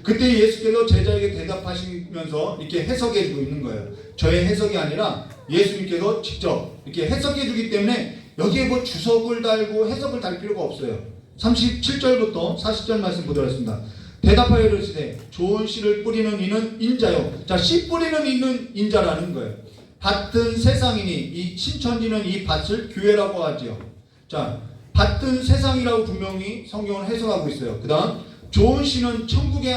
그때 예수께서 제자에게 대답하시면서 이렇게 해석해 주고 있는 거예요. 저의 해석이 아니라 예수님께서 직접 이렇게 해석해 주기 때문에 여기에 뭐 주석을 달고 해석을 달 필요가 없어요. 37절부터 40절 말씀 보도록 하겠습니다. 대답하여 이르시되 좋은 씨를 뿌리는 이는 인자요. 자, 씨 뿌리는 이는 인자라는 거예요. 밭은 세상이니 이 신천지는 이 밭을 교회라고 하죠. 자, 밭은 세상이라고 분명히 성경은 해석하고 있어요. 그 다음 좋은 씨는 천국의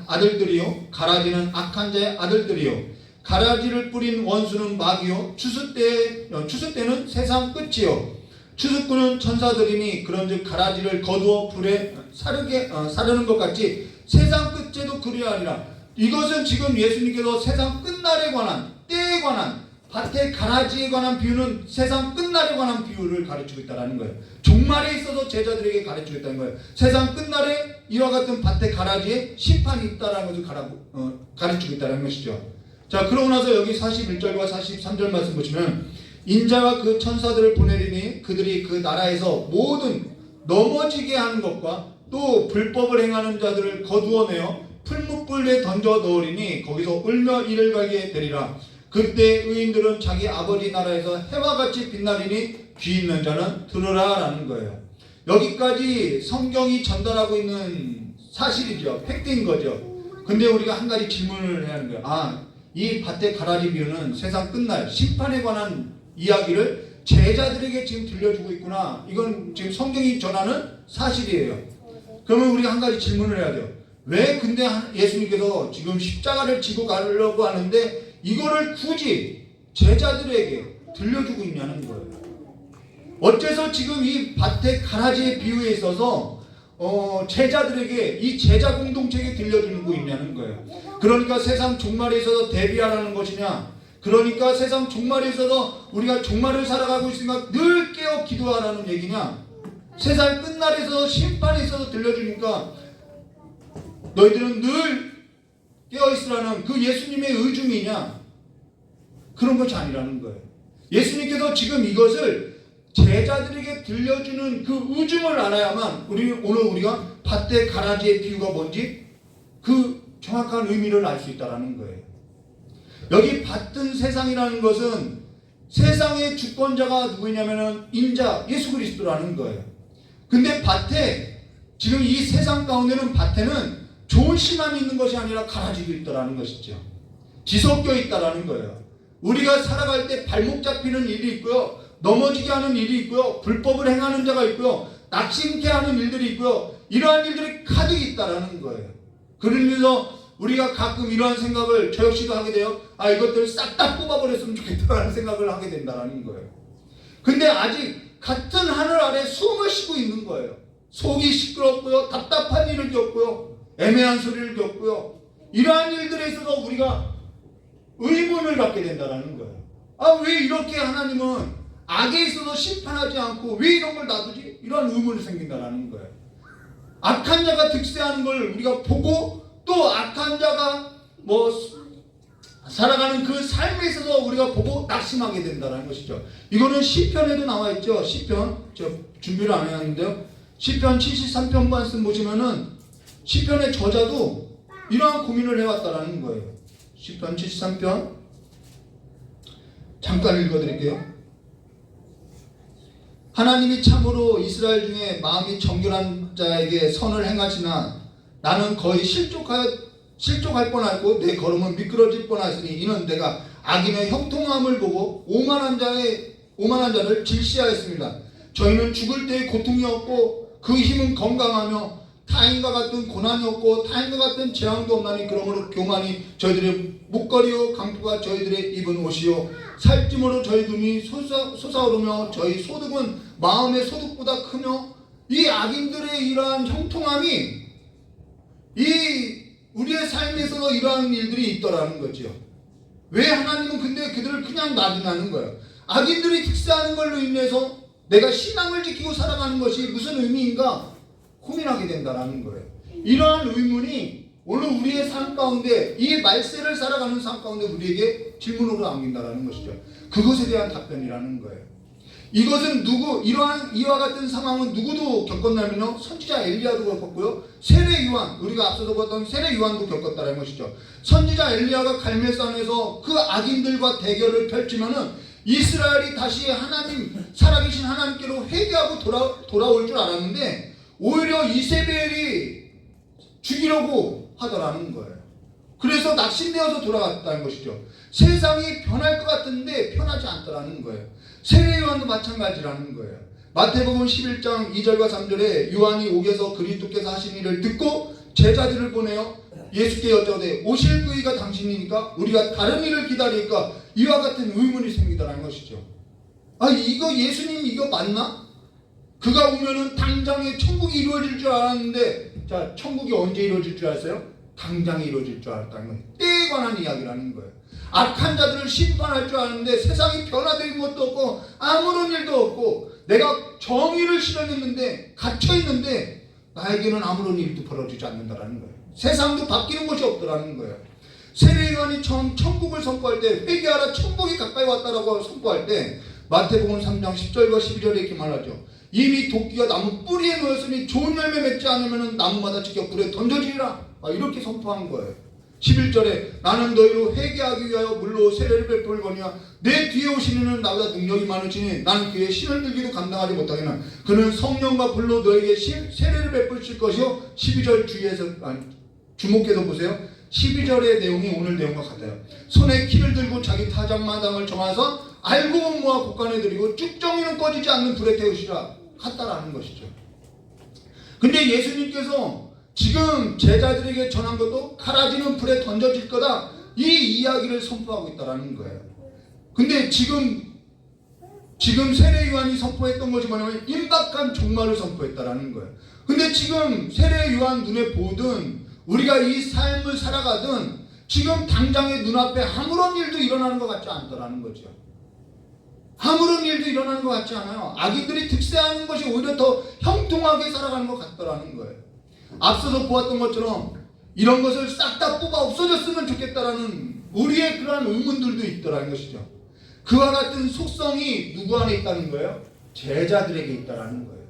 아들들이요 가라지는 악한 자의 아들들이요 가라지를 뿌린 원수는 마귀요 추수 때는 세상 끝이요 추수꾼은 천사들이니 그런즉 가라지를 거두어 불에 사르는 것 같이 세상 끝에도 그리하리라. 이것은 지금 예수님께서 세상 끝날에 관한 때에 관한 밭의 가라지에 관한 비유는 세상 끝날에 관한 비유를 가르치고 있다는 거예요. 종말에 있어서 제자들에게 가르치고 있다는 거예요. 세상 끝날에 이와 같은 밭의 가라지에 심판이 있다는 것을 가르치고 있다는 것이죠. 자, 그러고 나서 여기 41절과 43절 말씀 보시면 인자와 그 천사들을 보내리니 그들이 그 나라에서 모든 넘어지게 하는 것과 또 불법을 행하는 자들을 거두어내어 풀무불에 던져 넣으리니 거기서 울며 이를 갈게 되리라. 그때 의인들은 자기 아버지 나라에서 해와 같이 빛나리니 귀 있는 자는 들으라 라는 거예요. 여기까지 성경이 전달하고 있는 사실이죠. 팩트인 거죠. 근데 우리가 한 가지 질문을 해야 하는 거예요. 이 밭의 가라지 비유는 세상 끝날 심판에 관한 이야기를 제자들에게 지금 들려주고 있구나. 이건 지금 성경이 전하는 사실이에요. 그러면 우리가 한 가지 질문을 해야 돼요. 왜 근데 예수님께서 지금 십자가를 지고 가려고 하는데 이거를 굳이 제자들에게 들려주고 있냐는 거예요. 어째서 지금 이 밭의 가라지의 비유에 있어서 제자들에게 이 제자 공동체에게 들려주고 있냐는 거예요. 그러니까 세상 종말에 있어서 대비하라는 것이냐, 그러니까 세상 종말에 있어서 우리가 종말을 살아가고 있으니까 늘 깨어 기도하라는 얘기냐, 세상 끝날에 있어서 심판에 있어서 들려주니까 너희들은 늘 깨어있으라는 그 예수님의 의중이냐, 그런 것이 아니라는 거예요. 예수님께서 지금 이것을 제자들에게 들려주는 그 의중을 알아야만 오늘 우리가 밭대 가라지의 비유가 뭔지 그 정확한 의미를 알 수 있다는 거예요. 여기 밭은 세상이라는 것은 세상의 주권자가 누구냐면은 인자 예수 그리스도라는 거예요. 근데 밭에 지금 이 세상 가운데는 밭에는 좋은 씨만 있는 것이 아니라 가라지도 있다라는 것이죠. 뒤섞여 있다라는 거예요. 우리가 살아갈 때 발목 잡히는 일이 있고요, 넘어지게 하는 일이 있고요, 불법을 행하는 자가 있고요, 낙심케 하는 일들이 있고요, 이러한 일들이 가득 있다라는 거예요. 그러면서 우리가 가끔 이러한 생각을 저 역시도 하게 돼요. 이것들 싹 다 뽑아버렸으면 좋겠다라는 생각을 하게 된다라는 거예요. 근데 아직 같은 하늘 아래 숨을 쉬고 있는 거예요. 속이 시끄럽고요, 답답한 일을 겪고요, 애매한 소리를 겪고요, 이러한 일들에 있어서 우리가 의문을 갖게 된다라는 거예요. 왜 이렇게 하나님은 악에 있어서 심판하지 않고 왜 이런 걸 놔두지? 이런 의문이 생긴다라는 거예요. 악한 자가 득세하는 걸 우리가 보고 또 악한 자가 살아가는 그 삶에 있어서 우리가 보고 낙심하게 된다는 것이죠. 이거는 시편에도 나와 있죠. 시편, 저 준비를 안 해왔는데요. 시편 73편 말씀 보시면은 시편의 저자도 이러한 고민을 해왔다라는 거예요. 시편 73편 잠깐 읽어드릴게요. 하나님이 참으로 이스라엘 중에 마음이 정결한 자에게 선을 행하시나 나는 거의 실족할 뻔하고 내 걸음은 미끄러질 뻔하였으니 이는 내가 악인의 형통함을 보고 오만한 자를 질시하였습니다. 저희는 죽을 때의 고통이 없고 그 힘은 건강하며 타인과 같은 고난이 없고 타인과 같은 재앙도 없나니 그러므로 교만이 저희들의 목걸이요 강포가 저희들의 입은 옷이요 살찜으로 저희 눈이 솟아오르며 저희 소득은 마음의 소득보다 크며 이 악인들의 이러한 형통함이 이 우리의 삶에서 이러한 일들이 있더라는 거죠. 왜 하나님은 근데 그들을 그냥 놔두냐는 거예요. 악인들이 특사하는 걸로 인해서 내가 신앙을 지키고 살아가는 것이 무슨 의미인가 고민하게 된다는 거예요. 이러한 의문이 오늘 우리의 삶 가운데 이 말세를 살아가는 삶 가운데 우리에게 질문으로 남긴다는 것이죠. 그것에 대한 답변이라는 거예요. 이것은 이러한 이와 같은 상황은 누구도 겪었냐면요, 선지자 엘리야도 겪었고요, 세례 요한, 우리가 앞서서 봤던 세례 요한도 겪었다는 것이죠. 선지자 엘리야가 갈멜산에서 그 악인들과 대결을 펼치면은 이스라엘이 다시 살아계신 하나님께로 회개하고 돌아올 줄 알았는데 오히려 이세벨이 죽이려고 하더라는 거예요. 그래서 낙심되어서 돌아갔다는 것이죠. 세상이 변할 것 같은데 변하지 않더라는 거예요. 세례 요한도 마찬가지라는 거예요. 마태복음 11장 2절과 3절에 요한이 옥에서 그리스도께서 하신 일을 듣고 제자들을 보내어 예수께 여쭤되 오실 그이가 당신이니까 우리가 다른 일을 기다리니까 이와 같은 의문이 생기더라는 것이죠. 이거 예수님 이거 맞나? 그가 오면은 당장에 천국이 이루어질 줄 알았는데, 자, 천국이 언제 이루어질 줄 알았어요? 당장에 이루어질 줄 알았다는 거예요. 때에 관한 이야기라는 거예요. 악한 자들을 심판할 줄 아는데 세상이 변화된 것도 없고 아무런 일도 없고 내가 정의를 실현했는데 갇혀있는데 나에게는 아무런 일도 벌어지지 않는다라는 거예요. 세상도 바뀌는 것이 없더라는 거예요. 세례 요한이 처음 천국을 선포할 때 회개하라 천국이 가까이 왔다라고 선포할 때 마태복음 3장 10절과 12절에 이렇게 말하죠. 이미 도끼가 나무 뿌리에 놓였으니 좋은 열매 맺지 않으면 나무마다 직접 불에 던져지리라, 이렇게 선포한 거예요. 11절에 나는 너희로 회개하기 위하여 물로 세례를 베풀거니와 내 뒤에 오시는 이는 나보다 능력이 많으시니 나는 그의 신을 들기도 감당하지 못하겠나 그는 성령과 불로 너에게 세례를 베푸실 것이요. 12절 주의해서 주목해서 보세요. 12절의 내용이 오늘 내용과 같아요. 손에 키를 들고 자기 타작마당을 정하서 알고 모아 곳간에 들이고 쭉정이는 꺼지지 않는 불에 태우시라 같다라는 것이죠. 근데 예수님께서 지금 제자들에게 전한 것도 가라지는 불에 던져질 거다, 이 이야기를 선포하고 있다는 거예요. 근데 지금 세례 요한이 선포했던 것이 뭐냐면 임박한 종말을 선포했다는 거예요. 근데 지금 세례 요한 눈에 보든 우리가 이 삶을 살아가든 지금 당장의 눈앞에 아무런 일도 일어나는 것 같지 않더라는 거죠. 아무런 일도 일어나는 것 같지 않아요. 악인들이 득세하는 것이 오히려 더 형통하게 살아가는 것 같더라는 거예요. 앞서서 보았던 것처럼 이런 것을 싹 다 뽑아 없어졌으면 좋겠다라는 우리의 그러한 의문들도 있더라는 것이죠. 그와 같은 속성이 누구 안에 있다는 거예요? 제자들에게 있다라는 거예요.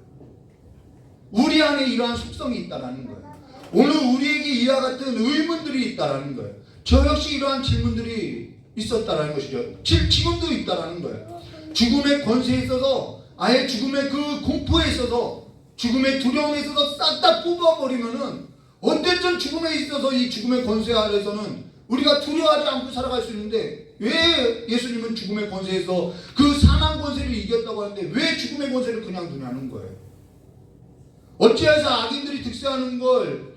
우리 안에 이러한 속성이 있다라는 거예요. 오늘 우리에게 이와 같은 의문들이 있다라는 거예요. 저 역시 이러한 질문들이 있었다라는 것이죠. 지금도 있다라는 거예요. 죽음의 권세에 있어서, 아예 죽음의 그 공포에 있어서, 죽음의 두려움에 있어서 싹 다 뽑아버리면은 어쨌든 죽음에 있어서 이 죽음의 권세 아래서는 우리가 두려워하지 않고 살아갈 수 있는데, 왜 예수님은 죽음의 권세에서 그 사망 권세를 이겼다고 하는데 왜 죽음의 권세를 그냥 두냐는 거예요. 어찌해서 악인들이 득세하는 걸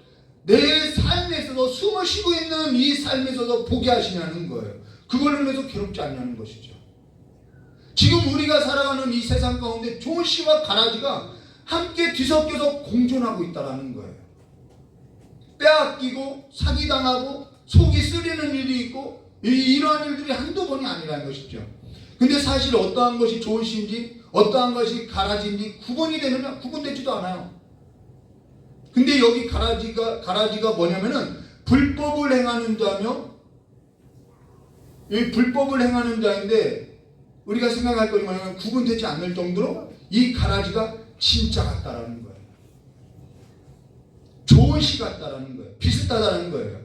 내 삶에 있어서 숨을 쉬고 있는 이 삶에 있어서 보게 하시냐는 거예요. 그걸로 인해서 괴롭지 않냐는 것이죠. 지금 우리가 살아가는 이 세상 가운데 좋은 씨와 가라지가 함께 뒤섞여서 공존하고 있다는 거예요. 빼앗기고 사기당하고 속이 쓰리는 일이 있고 이러한 일들이 한두 번이 아니라는 것이죠. 근데 사실 어떠한 것이 좋은 씨인지 어떠한 것이 가라지인지 구분이 되느냐? 구분되지도 않아요. 근데 여기 가라지가 뭐냐면은 불법을 행하는 자며, 이 불법을 행하는 자인데 우리가 생각할 것이 뭐냐면 구분되지 않을 정도로 이 가라지가 진짜 같다라는 거예요. 좋은 씨 같다라는 거예요. 비슷하다는 거예요.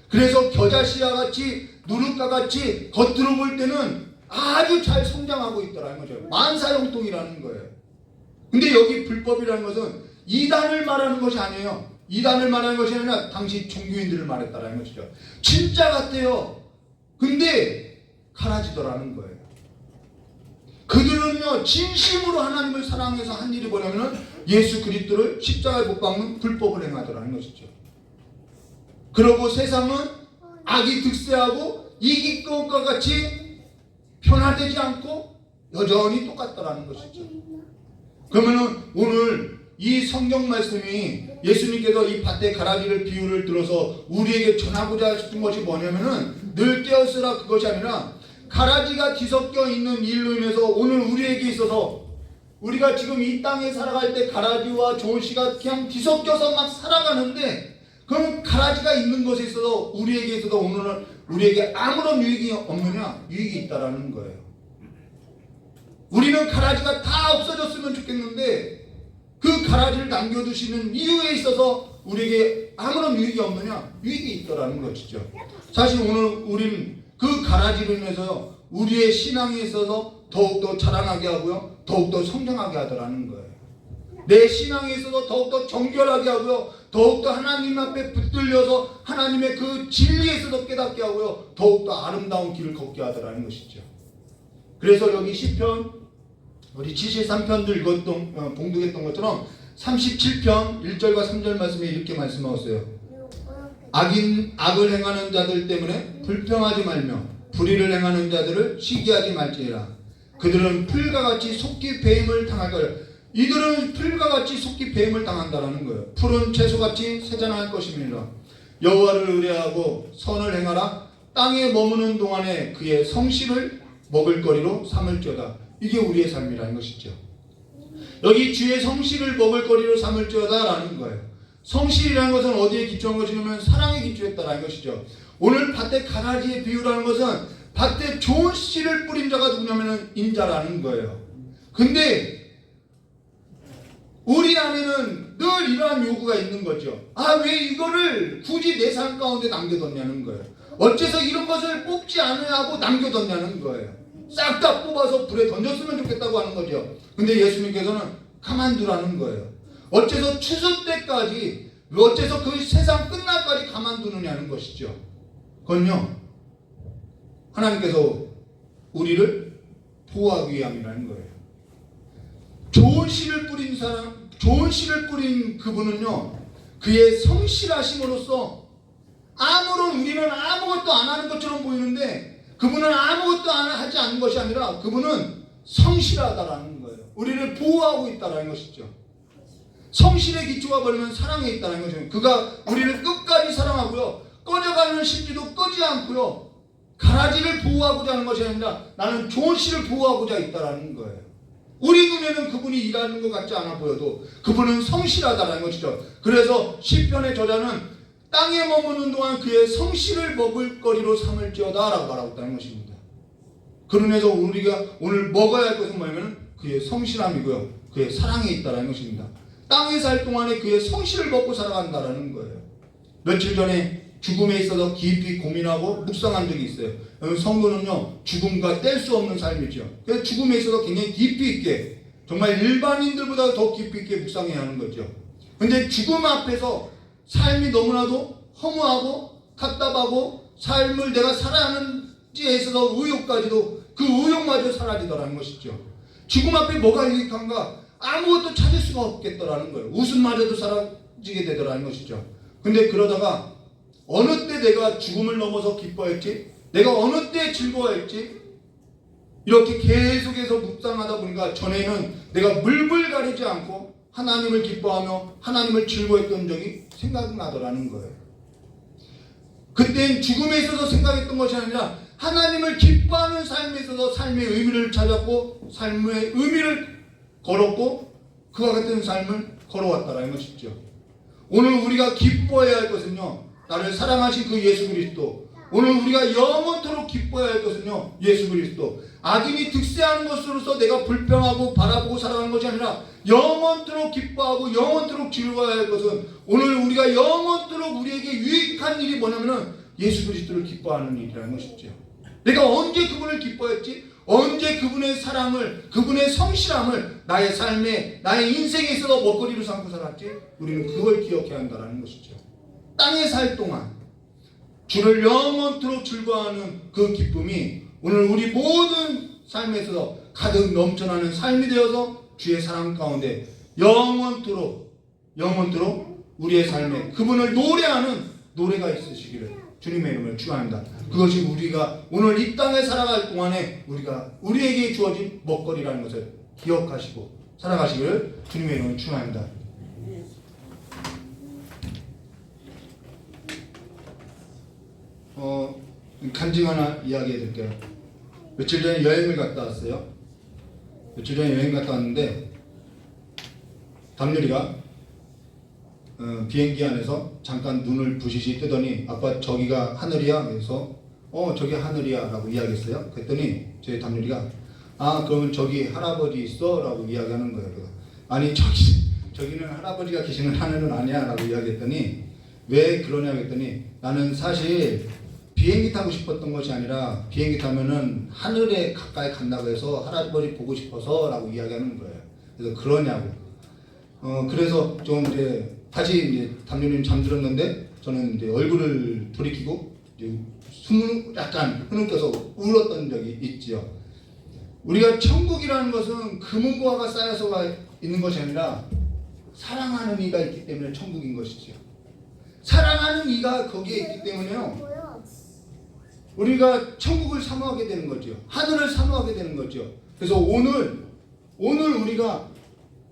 그래서 겨자씨와 같이 누룩과 같이 겉으로 볼 때는 아주 잘 성장하고 있다라는 거죠. 만사형통이라는 거예요. 근데 여기 불법이라는 것은 이단을 말하는 것이 아니에요. 이단을 말하는 것이 아니라 당시 종교인들을 말했다라는 것이죠. 진짜 같아요. 근데 가라지더라는 거예요. 그들은요 진심으로 하나님을 사랑해서 한 일이 뭐냐면은 예수 그리스도를 십자가에 못 박는 불법을 행하더라는 것이죠. 그러고 세상은 악이 득세하고 이기 것과 같이 변화되지 않고 여전히 똑같다라는 것이죠. 그러면은 오늘 이 성경 말씀이 예수님께서 이 밭에 가라지를 비유를 들어서 우리에게 전하고자 싶은 것이 뭐냐면은 늘 깨었으라 그것이 아니라 가라지가 뒤섞여 있는 일로 인해서 오늘 우리에게 있어서 우리가 지금 이 땅에 살아갈 때 가라지와 좋은 씨가 그냥 뒤섞여서 막 살아가는데 그럼 가라지가 있는 것에 있어서 우리에게 있어서 오늘은 우리에게 아무런 유익이 없느냐? 유익이 있다라는 거예요. 우리는 가라지가 다 없어졌으면 좋겠는데 그 가라지를 남겨두시는 이유에 있어서 우리에게 아무런 유익이 없느냐? 유익이 있더라는 것이죠. 사실 오늘 우리는 그 가라지로 인해서 우리의 신앙에 있어서 더욱더 자라나게 하고요. 더욱더 성장하게 하더라는 거예요. 내 신앙에 있어서 더욱더 정결하게 하고요. 더욱더 하나님 앞에 붙들려서 하나님의 그 진리에 있어서 깨닫게 하고요. 더욱더 아름다운 길을 걷게 하더라는 것이죠. 그래서 여기 시편 우리 73편도 봉독했던 것처럼 37편 1절과 3절 말씀에 이렇게 말씀하셨어요. 악을 행하는 자들 때문에 불평하지 말며 불의를 행하는 자들을 시기하지 말지니라. 그들은 풀과 같이 속기 배임을 당할 거예요. 이들은 풀과 같이 속기 배임을 당한다라는 거예요. 푸른 채소같이 세잔할 것입니다. 여호와를 의뢰하고 선을 행하라. 땅에 머무는 동안에 그의 성실을 먹을거리로 삼을지어다. 이게 우리의 삶이라는 것이죠. 여기 주의 성실을 먹을거리로 삼을지어다 라는 거예요. 성실이라는 것은 어디에 기초한 것이냐면 사랑에 기초했다라는 것이죠. 오늘 밭에 가라지의 비유라는 것은 밭에 좋은 씨를 뿌린 자가 누구냐면 인자라는 거예요. 근데 우리 안에는 늘 이러한 요구가 있는 거죠. 왜 이거를 굳이 내 삶 가운데 남겨뒀냐는 거예요. 어째서 이런 것을 뽑지 않으려 하고 남겨뒀냐는 거예요. 싹 다 뽑아서 불에 던졌으면 좋겠다고 하는 거죠. 근데 예수님께서는 가만두라는 거예요. 어째서 추수 때까지, 어째서 그 세상 끝날까지 가만두느냐는 것이죠. 그건요, 하나님께서 우리를 보호하기 위함이라는 거예요. 좋은 씨를 뿌린 사람, 좋은 씨를 뿌린 그분은요, 그의 성실하심으로써 아무런 우리는 아무것도 안 하는 것처럼 보이는데 그분은 아무것도 하지 않는 것이 아니라 그분은 성실하다라는 거예요. 우리를 보호하고 있다라는 것이죠. 성실의 기초가 버리면 사랑에 있다는 거죠. 그가 우리를 끝까지 사랑하고요. 꺼져가는 심지도 끄지 않고요. 가라지를 보호하고자 하는 것이 아니라 나는 좋은 씨를 보호하고자 있다라는 거예요. 우리 눈에는 그분이 일하는 것 같지 않아 보여도 그분은 성실하다라는 것이죠. 그래서 시편의 저자는 땅에 머무는 동안 그의 성실을 먹을거리로 삼을지어다 라고 말하고 있다는 것입니다. 그러면서 우리가 오늘 먹어야 할 것은 뭐냐면 그의 성실함이고요. 그의 사랑에 있다는 것입니다. 땅에 살 동안에 그의 성실을 먹고 살아간다는 거예요. 며칠 전에 죽음에 있어서 깊이 고민하고 묵상한 적이 있어요. 성도는요 죽음과 뗄 수 없는 삶이죠. 그래서 죽음에 있어서 굉장히 깊이 있게 정말 일반인들보다 더 깊이 있게 묵상해야 하는 거죠. 근데 죽음 앞에서 삶이 너무나도 허무하고 답답하고 삶을 내가 살아야 하는지에 있어서 의욕까지도 그 의욕마저 사라지더라는 것이죠. 죽음 앞에 뭐가 유익한가? 아무것도 찾을 수가 없겠더라는 거예요. 웃음마저도 사라지게 되더라는 것이죠. 근데 그러다가 어느 때 내가 죽음을 넘어서 기뻐했지? 내가 어느 때 즐거워했지? 이렇게 계속해서 묵상하다 보니까 전에는 내가 물불 가리지 않고 하나님을 기뻐하며 하나님을 즐거워했던 적이 생각나더라는 거예요. 그땐 죽음에 있어서 생각했던 것이 아니라 하나님을 기뻐하는 삶에 있어서 삶의 의미를 찾았고 삶의 의미를 걸었고 그와 같은 삶을 걸어왔다라는 것이죠. 오늘 우리가 기뻐해야 할 것은요 나를 사랑하신 그 예수 그리스도. 오늘 우리가 영원토록 기뻐해야 할 것은요 예수 그리스도. 악인이 득세하는 것으로서 내가 불평하고 바라보고 살아가는 것이 아니라 영원토록 기뻐하고 영원토록 즐거워야 할 것은 오늘 우리가 영원토록 우리에게 유익한 일이 뭐냐면은 예수 그리스도를 기뻐하는 일이라는 것이죠. 내가 언제 그분을 기뻐했지? 언제 그분의 사랑을, 그분의 성실함을 나의 삶에, 나의 인생에 있어서 먹거리로 삼고 살았지? 우리는 그걸 기억해야 한다는 것이죠. 땅에 살 동안 주를 영원토록 즐거워하는 그 기쁨이 오늘 우리 모든 삶에 있어서 가득 넘쳐나는 삶이 되어서 주의 사랑 가운데 영원토록 우리의 삶에 그분을 노래하는 노래가 있으시기를 주님의 이름을 축원합니다. 그것이 우리가 오늘 이 땅에 살아갈 동안에 우리에게 주어진 먹거리라는 것을 기억하시고 살아가시기를 주님의 이름을 축원합니다. 간증 하나 이야기해 드릴게요. 며칠 전에 여행을 갔다 왔어요. 며칠 전에 여행 갔다 왔는데 담유리가 비행기 안에서 잠깐 눈을 부시시 뜨더니 아빠 저기가 하늘이야? 그래서 저기 하늘이야 라고 이야기했어요. 그랬더니 제 담유리가 그러면 저기 할아버지 있어? 라고 이야기하는 거예요. 그래서 아니 저기는 할아버지가 계시는 하늘은 아니야 라고 이야기했더니 왜 그러냐 했더니 나는 사실 비행기 타고 싶었던 것이 아니라 비행기 타면은 하늘에 가까이 간다고 해서 할아버지 보고 싶어서 라고 이야기하는 거예요. 그래서 그러냐고. 그래서 좀 이제 다시 이제 담요님 잠들었는데 저는 이제 얼굴을 돌이키고 이제 숨을 약간 흐느껴서 울었던 적이 있지요. 우리가 천국이라는 것은 금은보화가 쌓여서 있는 것이 아니라 사랑하는 이가 있기 때문에 천국인 것이죠. 사랑하는 이가 거기에 있기 때문에요. 우리가 천국을 사모하게 되는 거죠. 하늘을 사모하게 되는 거죠. 그래서 오늘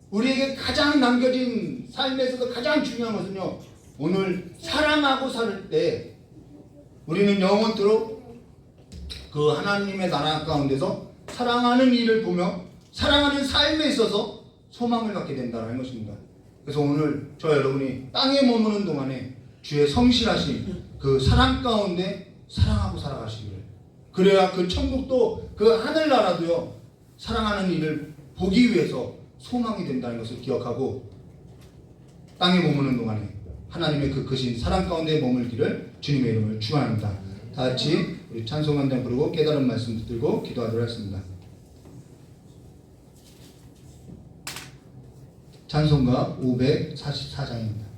우리에게 가장 남겨진 삶에서도 가장 중요한 것은요. 오늘 사랑하고 살 때 우리는 영원토록 그 하나님의 나라 가운데서 사랑하는 일을 보며 사랑하는 삶에 있어서 소망을 갖게 된다는 것입니다. 그래서 오늘 저 여러분이 땅에 머무는 동안에 주의 성실하신 그 사랑 가운데 사랑하고 살아가시기를. 그래야 그 천국도 그 하늘나라도요 사랑하는 일을 보기 위해서 소망이 된다는 것을 기억하고 땅에 머무는 동안에 하나님의 그 크신 사랑 가운데 머물기를 주님의 이름을 축원합니다. 다 같이 우리 찬송 한 장 부르고 깨달은 말씀 붙들고 기도하도록 하겠습니다. 찬송가 544장입니다.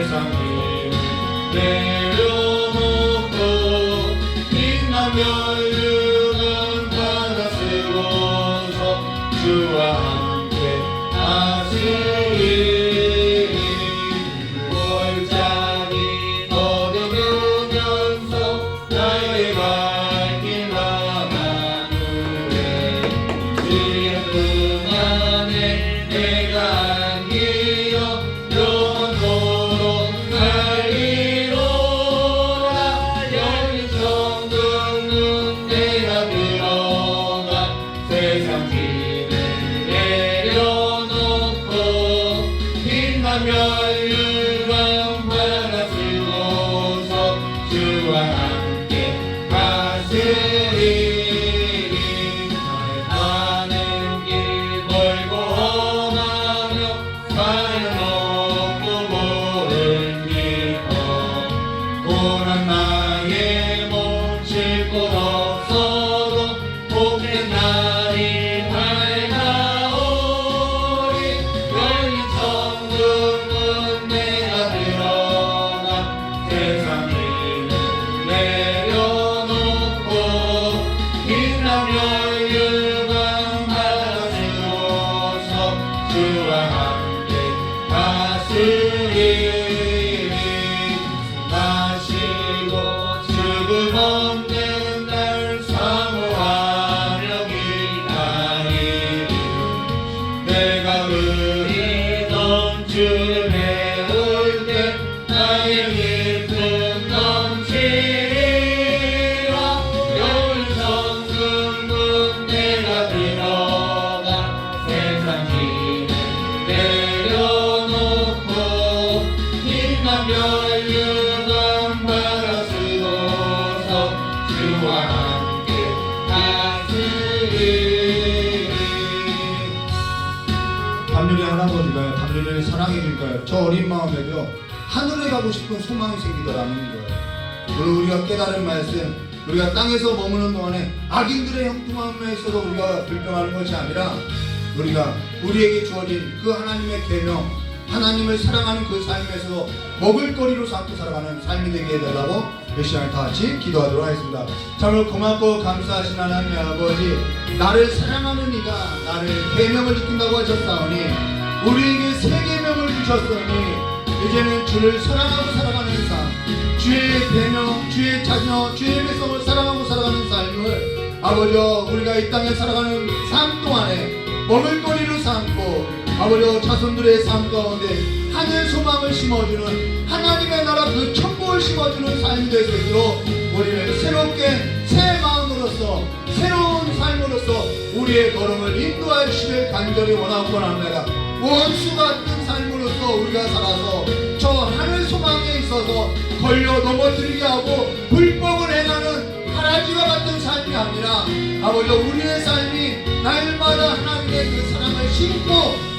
세상 힘을 내려놓고 빛나며 유감 받아 쓰고서 주와 함께 하시리 골짜기 더뎌보면서 나의 발길 나가누래 지금 안에 내가 안기어 영원토록 살리로라 열린 천국문 내가 들어가 세상 짐을 내려놓고 빛나며 유감 받아 쓰고서 주와 함께 가시리 가는 길 멀고 험하며 가는 없고 모른 길 고난 나의 몸 쉴 곳 없어도 복된 날이 밝아오리 열린 천국문 내가 들어가 세상 힘을 내려놓고 빛나며 유감 받아 쓰고서 주와 함께 가시리 마시고 죽음 없는 날 사모하며 기다리리 내가 의리던 주를 배울 때 나의 기쁨 넘치리라 열린 천국문 내가 들어가 세상 힘을 내려놓고 빛나며 유감 받아 쓰고서 주와 함께 가시리 담요리 할아버지가요, 담요리를 사랑해줄까요? 저 어린 마음에도 하늘에 가고 싶은 소망이 생기더라는 거예요. 오늘 우리가 깨달은 말씀, 우리가 땅에서 머무는 동안에 악인들의 형통함에 있어서 우리가 불평하는 것이 아니라 우리가 우리에게 주어진 그 하나님의 계명, 하나님을 사랑하는 그 삶에서 먹을거리로 삼고 살아가는 삶이 되게 해달라고 이 시간에 다 같이 기도하도록 하겠습니다. 참으로 고맙고 감사하신 하나님의 아버지, 나를 사랑하는 이가 나를 계명을 지킨다고 하셨사오니 우리에게 새 계명을 주셨으니 이제는 주를 사랑하고 살아가는 삶, 주의 계명, 주의 자녀, 주의 백성을 사랑하고 살아가는 삶을 아버지여 우리가 이 땅에 살아가는 삶 동안에 먹을거리로 삼고 아버지여 자손들의 삶 가운데 하늘 소망을 심어주는 하나님의 나라 그 천국을 심어주는 삶이 될 수 있도록 우리를 새롭게 새 마음으로서 새로운 삶으로서 우리의 걸음을 인도하여 주시길 간절히 원하고 합니다. 원수 같은 삶으로서 우리가 살아서 저 하늘 소망에 있어서 걸려 넘어뜨리게 하고 불법을 행하는 하나지와 같은 삶이 아니라 아버지 우리의 삶이 날마다 하나님의 그 사랑을 심고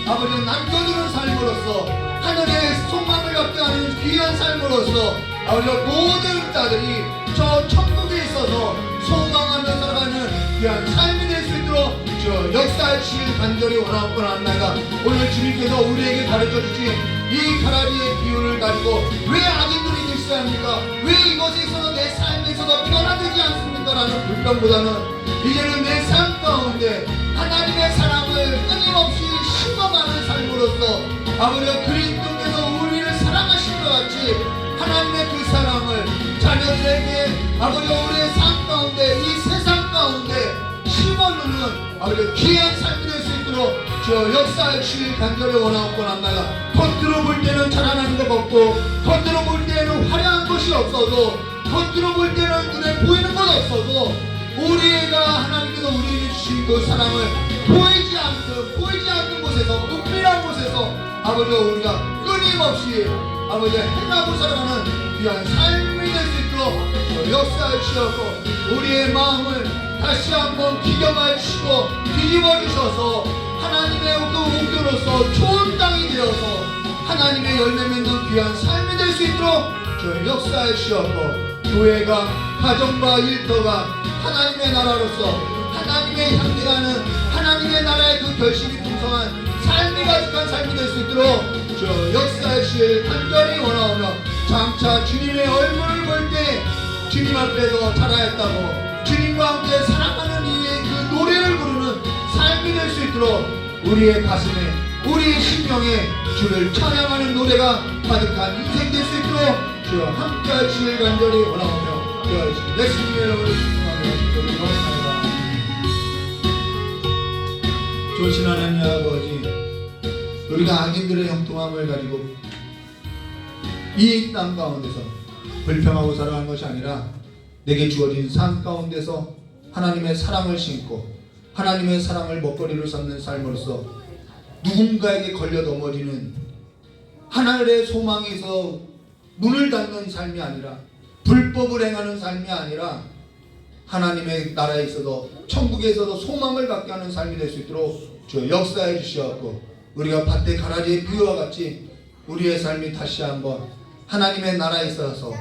아버지 남겨두는 삶으로서 하늘의 소망을 갖게 하는 귀한 삶으로서 아버지 모든 자들이 저 천국에 있어서 소망하며 살아가는 귀한 삶이 될 수 있도록 저 역사해 주실 간절히 원하고 합니다. 오늘 주님께서 우리에게 가르쳐 주신 이 가라지의 비유를 가지고 왜 악인들이 있어야 합니까? 왜 이것에 있어서 내 삶에 있어서 변화되지 않습니까? 라는 불평보다는 이제는 내 삶 가운데 하나님의 사랑을 끊임없이 심어가는 삶으로서 아버지 그리스도께서 우리를 사랑하신 것 같이 하나님의 그 사랑을 자녀들에게 아버지 우리의 삶 가운데 이 세상 가운데 심어주는 아버지 귀한 삶이 될 수 있도록 저 역사할 주일 간절히 원하고 합니다. 겉으로 볼 때는 자라나는 것 없고 겉으로 볼 때는 화려한 것이 없어도 겉으로 볼 때는 눈에 보이는 것 없어도 우리가 하나님께서 우리에게 주신 그 사랑을 보이지 않는 곳에서 은밀한 곳에서 아버지 우리가 끊임없이 아버지 행하고 살아가는 귀한 삶이 될 수 있도록 역사해 주시옵고 우리의 마음을 다시 한번 기경해 주시고 뒤집어 주셔서 하나님의 그 옥교로서 좋은 땅이 되어서 하나님의 열매 맺는 귀한 삶이 될 수 있도록 역사해 주시옵고 교회가 가정과 일터가 하나님의 나라로서 하나님의 향기가는 하나님의 나라의 그 결실이 풍성한 삶이 가득한 삶이 될 수 있도록 역사해 주실 간절히 원하오며 자, 주님의 얼굴을 볼 때 주님 앞에서 살아있다고 주님과 함께 사랑하는 이의 그 노래를 부르는 삶이 될 수 있도록 우리의 가슴에 우리의 심령에 주를 찬양하는 노래가 가득한 인생 될 수 있도록 주여 함께 하시길 간절히 원하오며 주여 예수님의 이름으로 축복하며 기도드리옵나이다. 좋으신 하나님 아버지, 우리가 악인들의 형통함을 가지고 이 땅 가운데서 불평하고 살아가는 것이 아니라 내게 주어진 삶 가운데서 하나님의 사랑을 심고 하나님의 사랑을 먹거리로 삼는 삶으로서 누군가에게 걸려 넘어지는 하나님의 소망에서 문을 닫는 삶이 아니라 불법을 행하는 삶이 아니라 하나님의 나라에 있어도 천국에 있어도 소망을 갖게 하는 삶이 될 수 있도록 주여 역사해 주시옵고 우리가 밭에 가라지의 비유와 같이 우리의 삶이 다시 한번 하나님의 나라에 있어서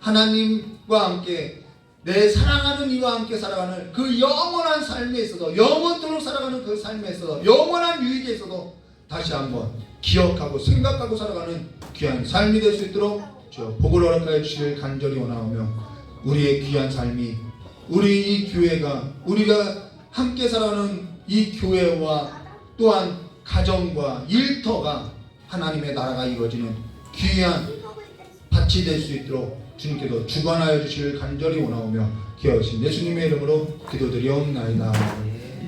하나님과 함께 내 사랑하는 이와 함께 살아가는 그 영원한 삶에 있어서 영원토록 살아가는 그 삶에 있어서 영원한 유익에 있어서 다시 한번 기억하고 생각하고 살아가는 귀한 삶이 될 수 있도록 주여 복을 허락하여 주시길 간절히 원하오며 우리의 귀한 삶이 우리 이 교회가 우리가 함께 살아가는 이 교회와 또한 가정과 일터가 하나님의 나라가 이루어지는 귀한 밭이 될 수 있도록 주님께서 주관하여 주시길 간절히 원하오며 기어하신 예수님의 이름으로 기도드리옵나이다.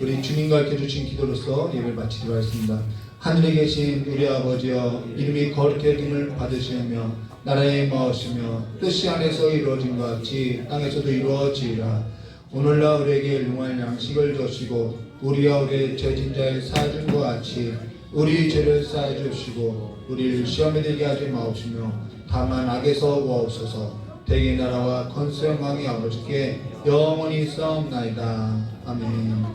우리 주님과 함께 주신 기도로서 예배를 마치도록 하겠습니다. 하늘에 계신 우리 아버지여, 이름이 거룩히 여김을 받으시며 나라의 마으시며 뜻이 안에서 이루어진 것 같이 땅에서도 이루어지리라. 오늘날 우리에게 일용할 양식을 주시고 우리와 우리의 죄진 자의 사준 것 같이 우리 죄를 사해 주시고 우리를 시험에 들게 하지 마옵시며 다만 악에서 구하옵소서. 대개 나라와 권세 영광이 아버지께 영원히 싸움나이다. 아멘.